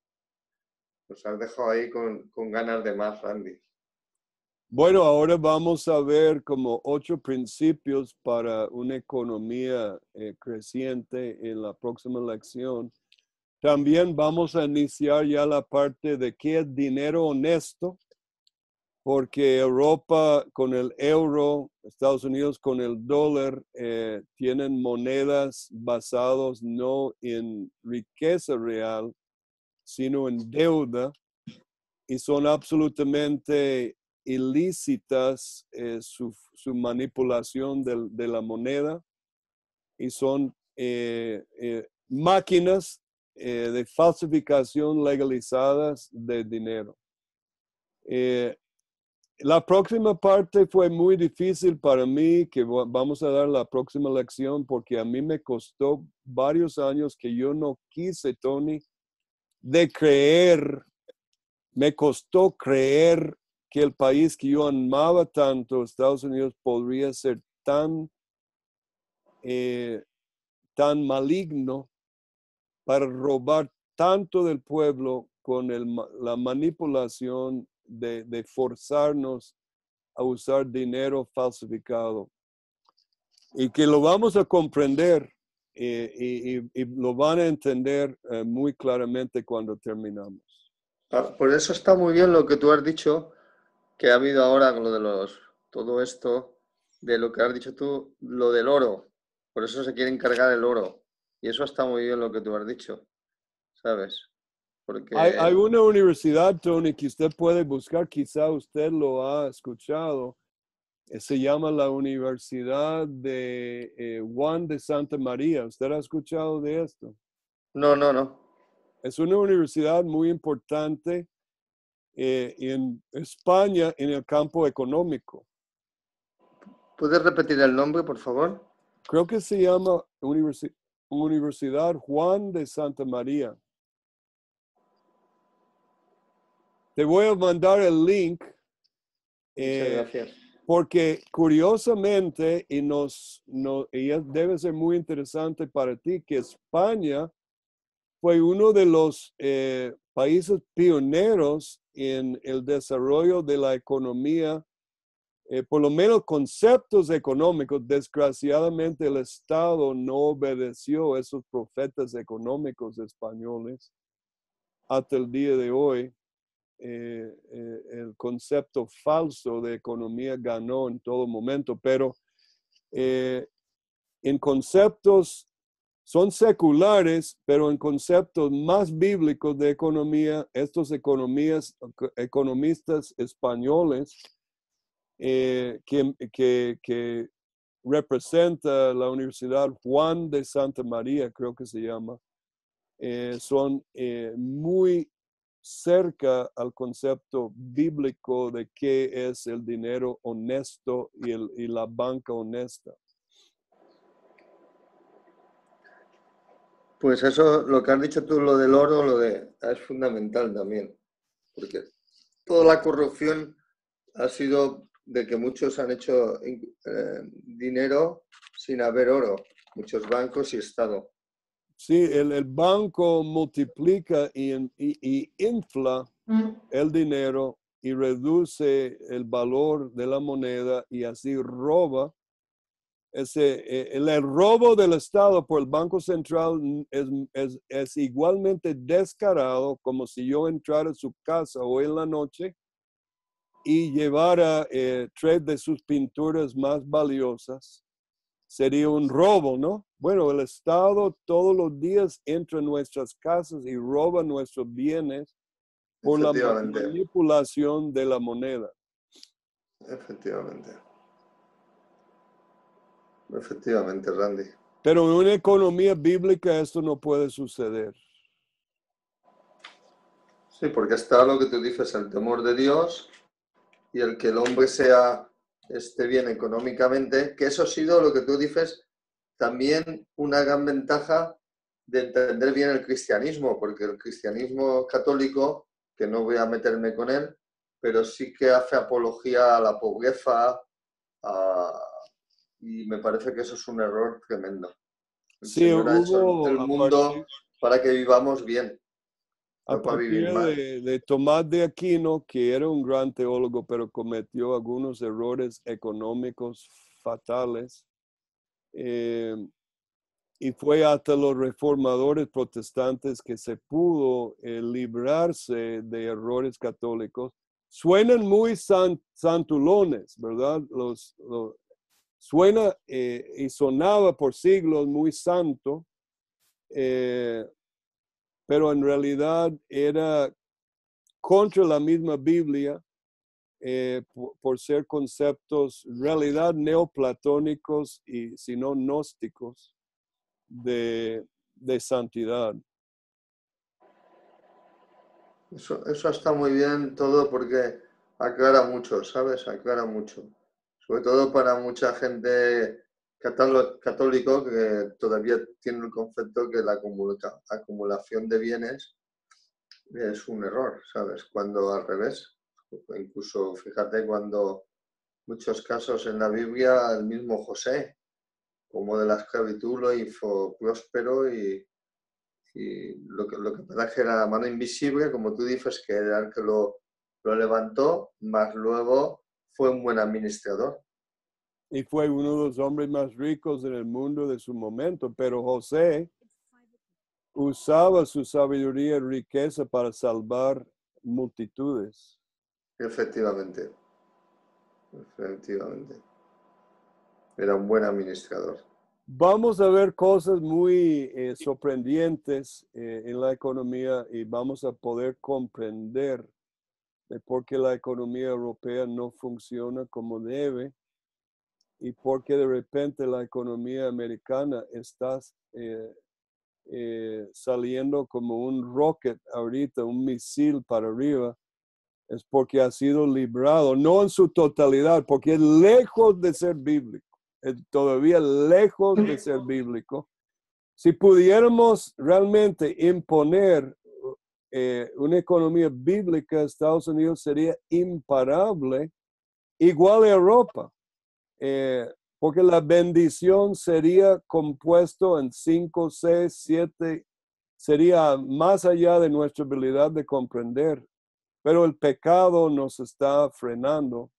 Nos has dejado ahí con ganas de más, Randy. Bueno, ahora vamos a ver como 8 principios para una economía creciente en la próxima lección. También vamos a iniciar ya la parte de qué es dinero honesto, porque Europa con el euro, Estados Unidos con el dólar, tienen monedas basadas no en riqueza real, sino en deuda, y son absolutamente ilícitas su manipulación de la moneda, y son máquinas de falsificación legalizadas de dinero. La próxima parte fue muy difícil para mí, que vamos a dar la próxima lección, porque a mí me costó varios años que yo no quise, Tony, de creer. Me costó creer que el país que yo amaba tanto, Estados Unidos, podría ser tan maligno para robar tanto del pueblo con la manipulación de forzarnos a usar dinero falsificado. Y que lo vamos a comprender y lo van a entender muy claramente cuando terminamos. Por eso está muy bien lo que tú has dicho, que ha habido ahora con lo de todo esto, de lo que has dicho tú, lo del oro. Por eso se quiere encargar el oro. Y eso está muy bien lo que tú has dicho, ¿sabes? Hay Porque una universidad, Tony, que usted puede buscar, quizá usted lo ha escuchado. Se llama la Universidad de Juan de Santa María. ¿Usted ha escuchado de esto? no. Es una universidad muy importante en España en el campo económico. ¿Puedes repetir el nombre, por favor? Creo que se llama Universidad Juan de Santa María. Te voy a mandar el link Muchas gracias. porque curiosamente, y debe ser muy interesante para ti, que España fue uno de los países pioneros en el desarrollo de la economía, por lo menos conceptos económicos. Desgraciadamente el Estado no obedeció a esos profetas económicos españoles hasta el día de hoy. El concepto falso de economía ganó en todo momento, pero en conceptos son seculares, pero en conceptos más bíblicos de economía, estos economistas españoles que representa la Universidad Juan de Santa María, creo que se llama, son muy cerca al concepto bíblico de qué es el dinero honesto y la banca honesta. Pues eso, lo que has dicho tú, lo del oro, es fundamental también, porque toda la corrupción ha sido de que muchos han hecho dinero sin haber oro, muchos bancos y Estado. Sí, el banco multiplica y infla el dinero y reduce el valor de la moneda y así roba. El robo del Estado por el Banco Central es igualmente descarado como si yo entrara a su casa hoy en la noche y llevara 3 de sus pinturas más valiosas. Sería un robo, ¿no? Bueno, el Estado todos los días entra en nuestras casas y roba nuestros bienes por la Efectivamente, manipulación de la moneda. efectivamente, efectivamente, Randy. Pero en una economía bíblica esto no puede suceder. Sí, porque está lo que tú dices, el temor de Dios y el que el hombre esté bien económicamente, que eso ha sido lo que tú dices, también una gran ventaja de entender bien el cristianismo, porque el cristianismo católico, que no voy a meterme con él, pero sí que hace apología a la pobreza y me parece que eso es un error tremendo. El Sí, Señor ha hecho hubo el mundo para que vivamos bien, a no para vivir partir mal. de Tomás de Aquino, que era un gran teólogo, pero cometió algunos errores económicos fatales. Y fue hasta los reformadores protestantes que se pudo librarse de errores católicos. Suenan muy santulones, ¿verdad? Suena y sonaba por siglos muy santo, pero en realidad era contra la misma Biblia por ser conceptos en realidad neoplatónicos y si no gnósticos de santidad. Eso está muy bien todo porque aclara mucho, ¿sabes? Aclara mucho. Sobre todo para mucha gente católico que todavía tiene el concepto que la acumulación de bienes es un error, ¿sabes? Cuando al revés. Incluso fíjate cuando muchos casos en la Biblia, el mismo José, como de la esclavitud, lo hizo próspero y lo que pasa es que era la mano invisible, como tú dices, que era el que lo levantó, más luego fue un buen administrador. y fue uno de los hombres más ricos en el mundo de su momento, pero José usaba su sabiduría y riqueza para salvar multitudes. Efectivamente. Efectivamente. Era un buen administrador. Vamos a ver cosas muy sorprendentes en la economía y vamos a poder comprender por qué la economía europea no funciona como debe y por qué de repente la economía americana está saliendo como un rocket ahorita, un misil para arriba. Es porque ha sido librado, no en su totalidad, porque es lejos de ser bíblico, es todavía lejos de ser bíblico. Si pudiéramos realmente imponer una economía bíblica, Estados Unidos sería imparable, igual a Europa, porque la bendición sería compuesto en 5, 6, 7, sería más allá de nuestra habilidad de comprender. Pero el pecado nos está frenando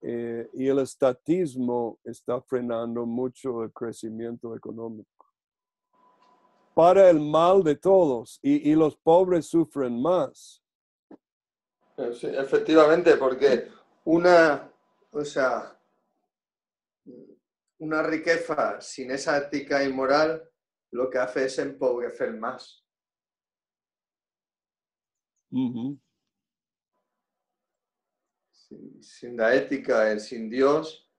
y el estatismo está frenando mucho el crecimiento económico. Para el mal de todos y los pobres sufren más. Sí, efectivamente, porque una riqueza sin esa ética y moral lo que hace es empobrecer más. Uh-huh. Sin la ética, sin Dios,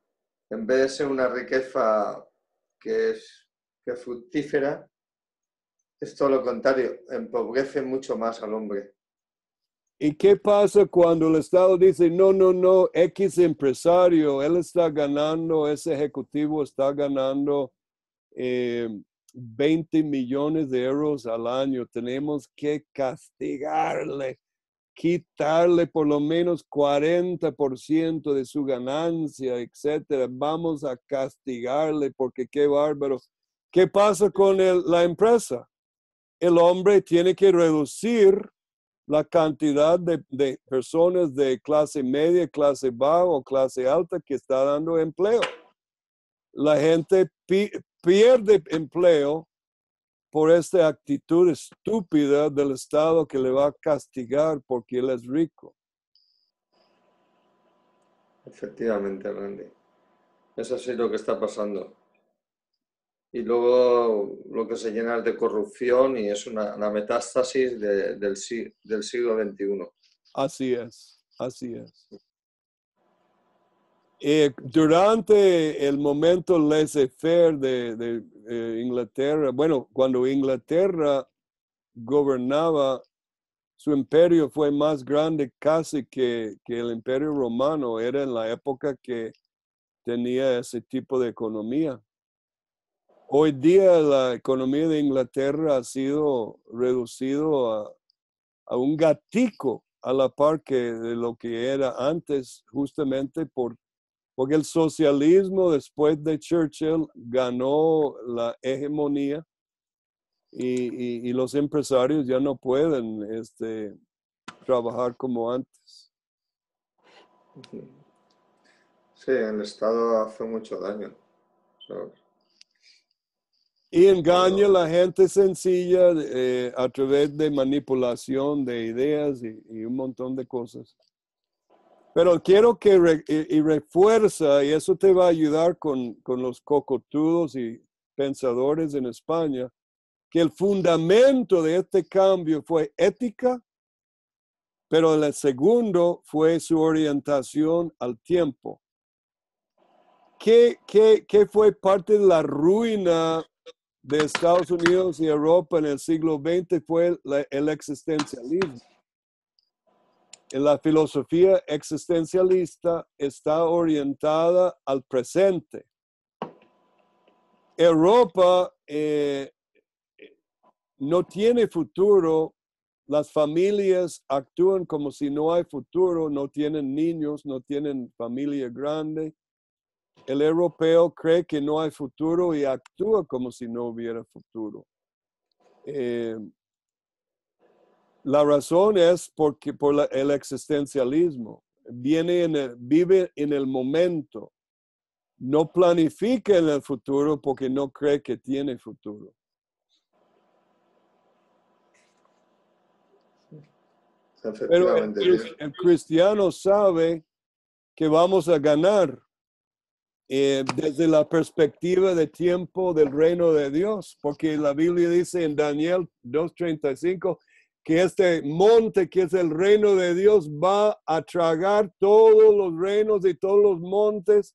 en vez de ser una riqueza que es fructífera, es todo lo contrario, empobrece mucho más al hombre. ¿Y qué pasa cuando el Estado dice, no, X empresario, él está ganando, ese ejecutivo está ganando 20 millones de euros al año, tenemos que castigarle, quitarle por lo menos 40% de su ganancia, etcétera. Vamos a castigarle porque qué bárbaro. ¿Qué pasa con la empresa? El hombre tiene que reducir la cantidad de personas de clase media, clase baja o clase alta que está dando empleo. La gente pierde empleo por esta actitud estúpida del Estado que le va a castigar porque él es rico. Efectivamente, Randy. Eso sí lo que está pasando. Y luego lo que se llena es de corrupción y es una metástasis del siglo XXI. Así es, así es. Durante el momento laissez-faire de Inglaterra, bueno, cuando Inglaterra gobernaba, su imperio fue más grande casi que el imperio romano. Era en la época que tenía ese tipo de economía. Hoy día la economía de Inglaterra ha sido reducido a un gatico a la par de lo que era antes, justamente porque el socialismo después de Churchill ganó la hegemonía y los empresarios ya no pueden trabajar como antes. Sí, el Estado hace mucho daño. ¿Sabes? Y engaña a la gente sencilla a través de manipulación de ideas y un montón de cosas. Pero quiero que refuerza, y eso te va a ayudar con los cocotudos y pensadores en España, que el fundamento de este cambio fue ética, pero el segundo fue su orientación al tiempo. ¿Qué fue parte de la ruina de Estados Unidos y Europa en el siglo XX? Fue el existencialismo. La filosofía existencialista está orientada al presente. Europa no tiene futuro. Las familias actúan como si no hay futuro, no tienen niños, no tienen familia grande. El europeo cree que no hay futuro y actúa como si no hubiera futuro. La razón es por el existencialismo. vive en el momento. No planifica en el futuro porque no cree que tiene futuro. Pero Efectivamente. el cristiano sabe que vamos a ganar desde la perspectiva de tiempo del reino de Dios, porque la Biblia dice en Daniel 2:35 que este monte que es el reino de Dios va a tragar todos los reinos y todos los montes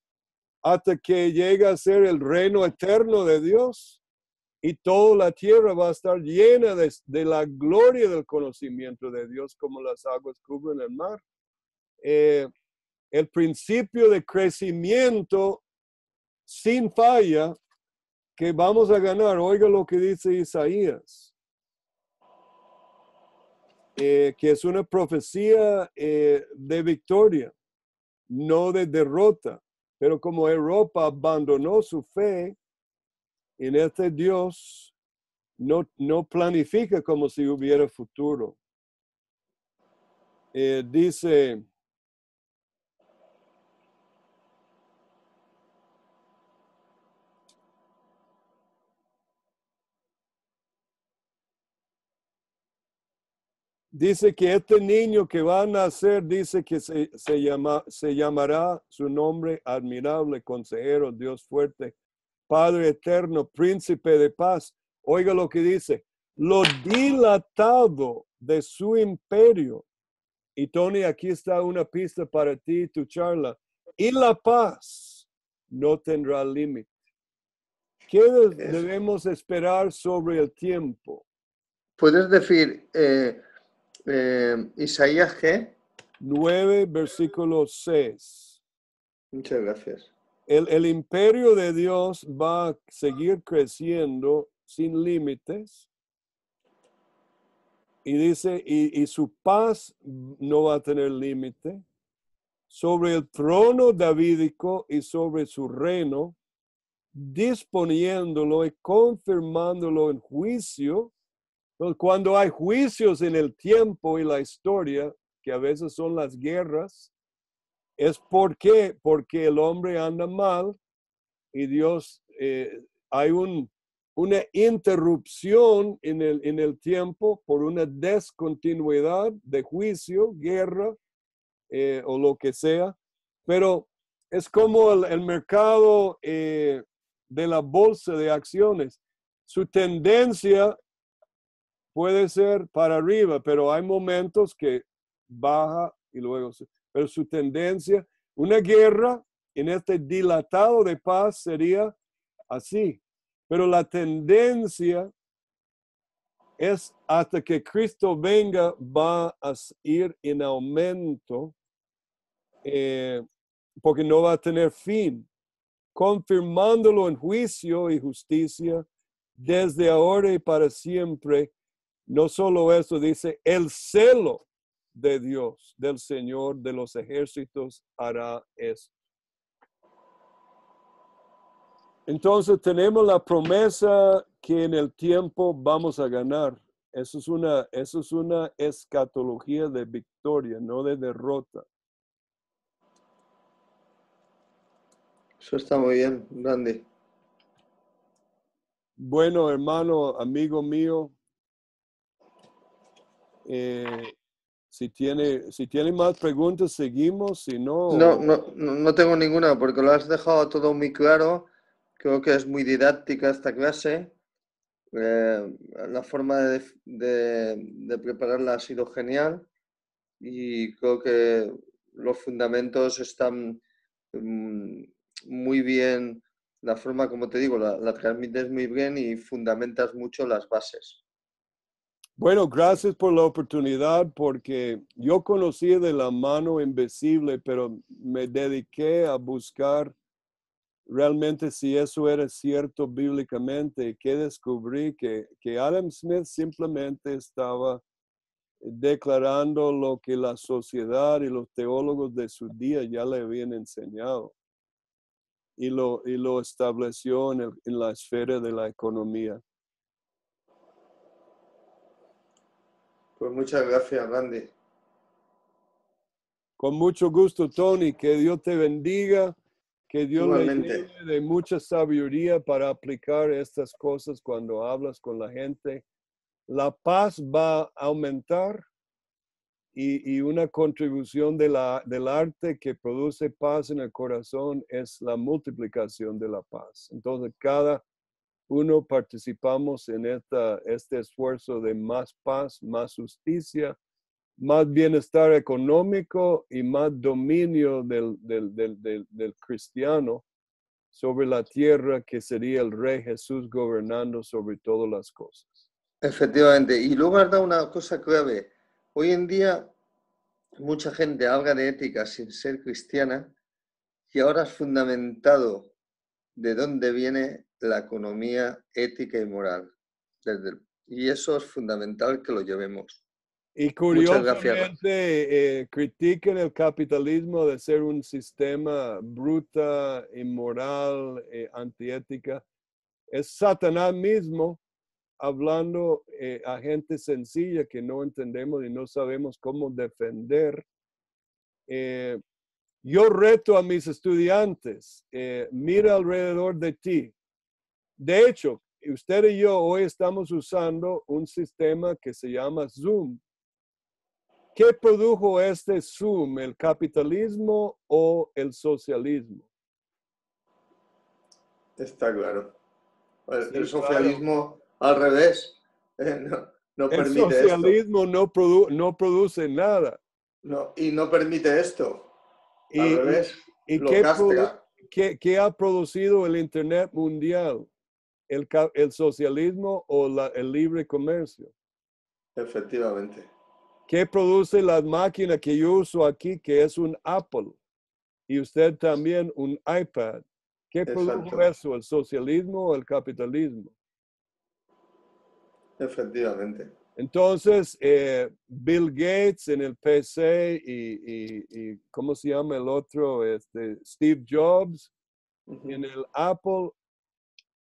hasta que llegue a ser el reino eterno de Dios y toda la tierra va a estar llena de la gloria del conocimiento de Dios como las aguas cubren el mar. El principio de crecimiento sin falla que vamos a ganar. Oiga lo que dice Isaías, que es una profecía de victoria, no de derrota. Pero como Europa abandonó su fe en este Dios, no planifica como si hubiera futuro. Dice que este niño que va a nacer, dice que se llamará su nombre admirable, consejero, Dios fuerte, Padre eterno, príncipe de paz. Oiga lo que dice, lo dilatado de su imperio. Y Tony, aquí está una pista para ti, tu charla. Y la paz no tendrá límite. ¿Qué debemos esperar sobre el tiempo? ¿Puedes decir Isaías qué? 9, versículo 6. Muchas gracias. El imperio de Dios va a seguir creciendo sin límites. Y dice, y su paz no va a tener límite. Sobre el trono davídico y sobre su reino, disponiéndolo y confirmándolo en juicio. Entonces, cuando hay juicios en el tiempo y la historia, que a veces son las guerras, es porque el hombre anda mal y Dios, hay una interrupción en el tiempo por una descontinuidad de juicio, guerra o lo que sea, pero es como el mercado de la bolsa de acciones. Su tendencia puede ser para arriba, pero hay momentos que baja y luego, pero su tendencia, una guerra en este dilatado de paz sería así, pero la tendencia es hasta que Cristo venga, va a ir en aumento, porque no va a tener fin, confirmándolo en juicio y justicia desde ahora y para siempre. No solo eso, dice, el celo de Dios, del Señor de los ejércitos, hará esto. Entonces tenemos la promesa que en el tiempo vamos a ganar. Eso es una escatología de victoria, no de derrota. Eso está muy bien, Randy. Bueno, hermano, amigo mío, si tiene más preguntas, seguimos. Si no, No tengo ninguna porque lo has dejado todo muy claro. Creo que es muy didáctica esta clase. La forma de prepararla ha sido genial y creo que los fundamentos están muy bien. La forma, como te digo, la transmites muy bien y fundamentas mucho las bases. bueno, gracias por la oportunidad, porque yo conocí de la mano invisible, pero me dediqué a buscar realmente si eso era cierto bíblicamente, y que descubrí que Adam Smith simplemente estaba declarando lo que la sociedad y los teólogos de su día ya le habían enseñado y lo estableció en la esfera de la economía. Pues muchas gracias, Randy. Con mucho gusto, Tony. Que Dios te bendiga. Que Dios le Igualmente. llene de mucha sabiduría para aplicar estas cosas cuando hablas con la gente. La paz va a aumentar y una contribución del arte que produce paz en el corazón es la multiplicación de la paz. Entonces, cada uno participamos en este esfuerzo de más paz, más justicia, más bienestar económico y más dominio del cristiano sobre la tierra, que sería el Rey Jesús gobernando sobre todas las cosas. Efectivamente. Y luego has dado una cosa clave. Hoy en día mucha gente habla de ética sin ser cristiana y ahora has fundamentado de dónde viene la economía ética y moral. Y eso es fundamental que lo llevemos. Y Muchas gracias. curiosamente critican el capitalismo de ser un sistema bruta, inmoral, antiética. Es Satanás mismo hablando a gente sencilla que no entendemos y no sabemos cómo defender. Yo reto a mis estudiantes, mira alrededor de ti. De hecho, usted y yo hoy estamos usando un sistema que se llama Zoom. ¿Qué produjo este Zoom, el capitalismo o el socialismo? Está claro. Sí, El claro. socialismo al revés no El permite esto. socialismo no produce nada. No, y no permite esto. Al ¿Y, revés, y lo castra. qué ha producido el Internet mundial? ¿El socialismo o el libre comercio? Efectivamente. ¿Qué produce la máquina que yo uso aquí, que es un Apple? Y usted también un iPad. ¿Qué produjo Exacto. eso? ¿El socialismo o el capitalismo? Efectivamente. Entonces, Bill Gates en el PC y ¿cómo se llama el otro? Steve Jobs en el Apple,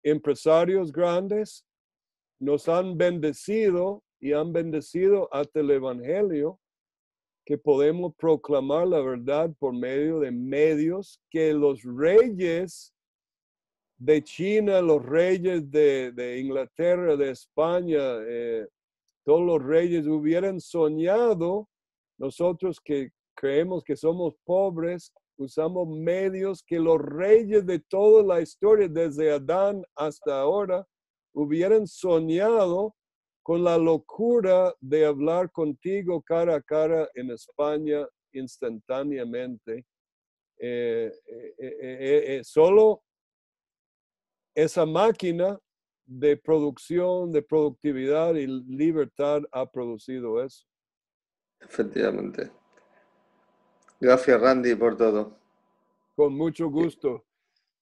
empresarios grandes, nos han bendecido y han bendecido hasta el Evangelio, que podemos proclamar la verdad por medio de medios que los reyes de China, los reyes de Inglaterra, de España, todos los reyes hubieran soñado. Nosotros que creemos que somos pobres, usamos medios que los reyes de toda la historia, desde Adán hasta ahora, hubieran soñado con la locura de hablar contigo cara a cara en España instantáneamente. Solo esa máquina de producción, de productividad y libertad ha producido eso. Efectivamente. Gracias, Randy, por todo. Con mucho gusto.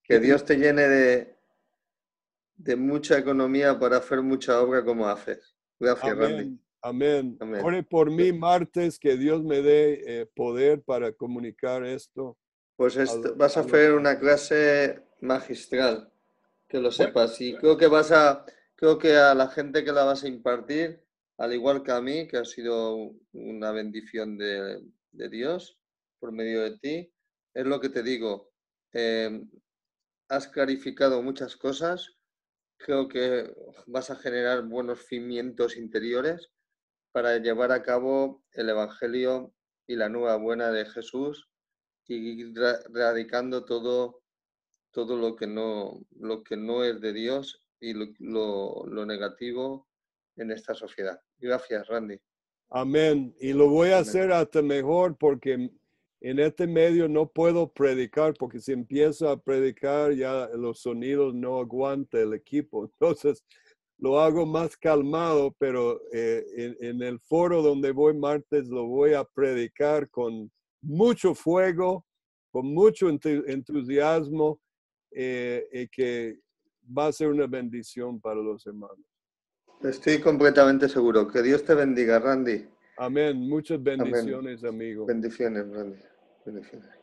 Que Dios te llene de mucha economía para hacer mucha obra como haces. Gracias, Randy. Amén, amén. Amén. Ore por mí martes, que Dios me dé poder para comunicar esto. Pues vas a hacer una clase magistral, que lo sepas. Y creo que a la gente que la vas a impartir, al igual que a mí, que ha sido una bendición de Dios por medio de ti, es lo que te digo. Has clarificado muchas cosas. Creo que vas a generar buenos cimientos interiores para llevar a cabo el Evangelio y la nueva buena de Jesús y ir erradicando todo lo que no es de Dios y lo negativo en esta sociedad. Gracias, Randy. Amén. Y lo voy a hacer hasta mejor porque en este medio no puedo predicar, porque si empiezo a predicar ya los sonidos no aguanta el equipo. Entonces lo hago más calmado, pero en el foro donde voy martes lo voy a predicar con mucho fuego, con mucho entusiasmo, y que va a ser una bendición para los hermanos. Estoy completamente seguro. Que Dios te bendiga, Randy. Amén. Muchas Amén. bendiciones, amigo. Bendiciones, Randy. Bendiciones.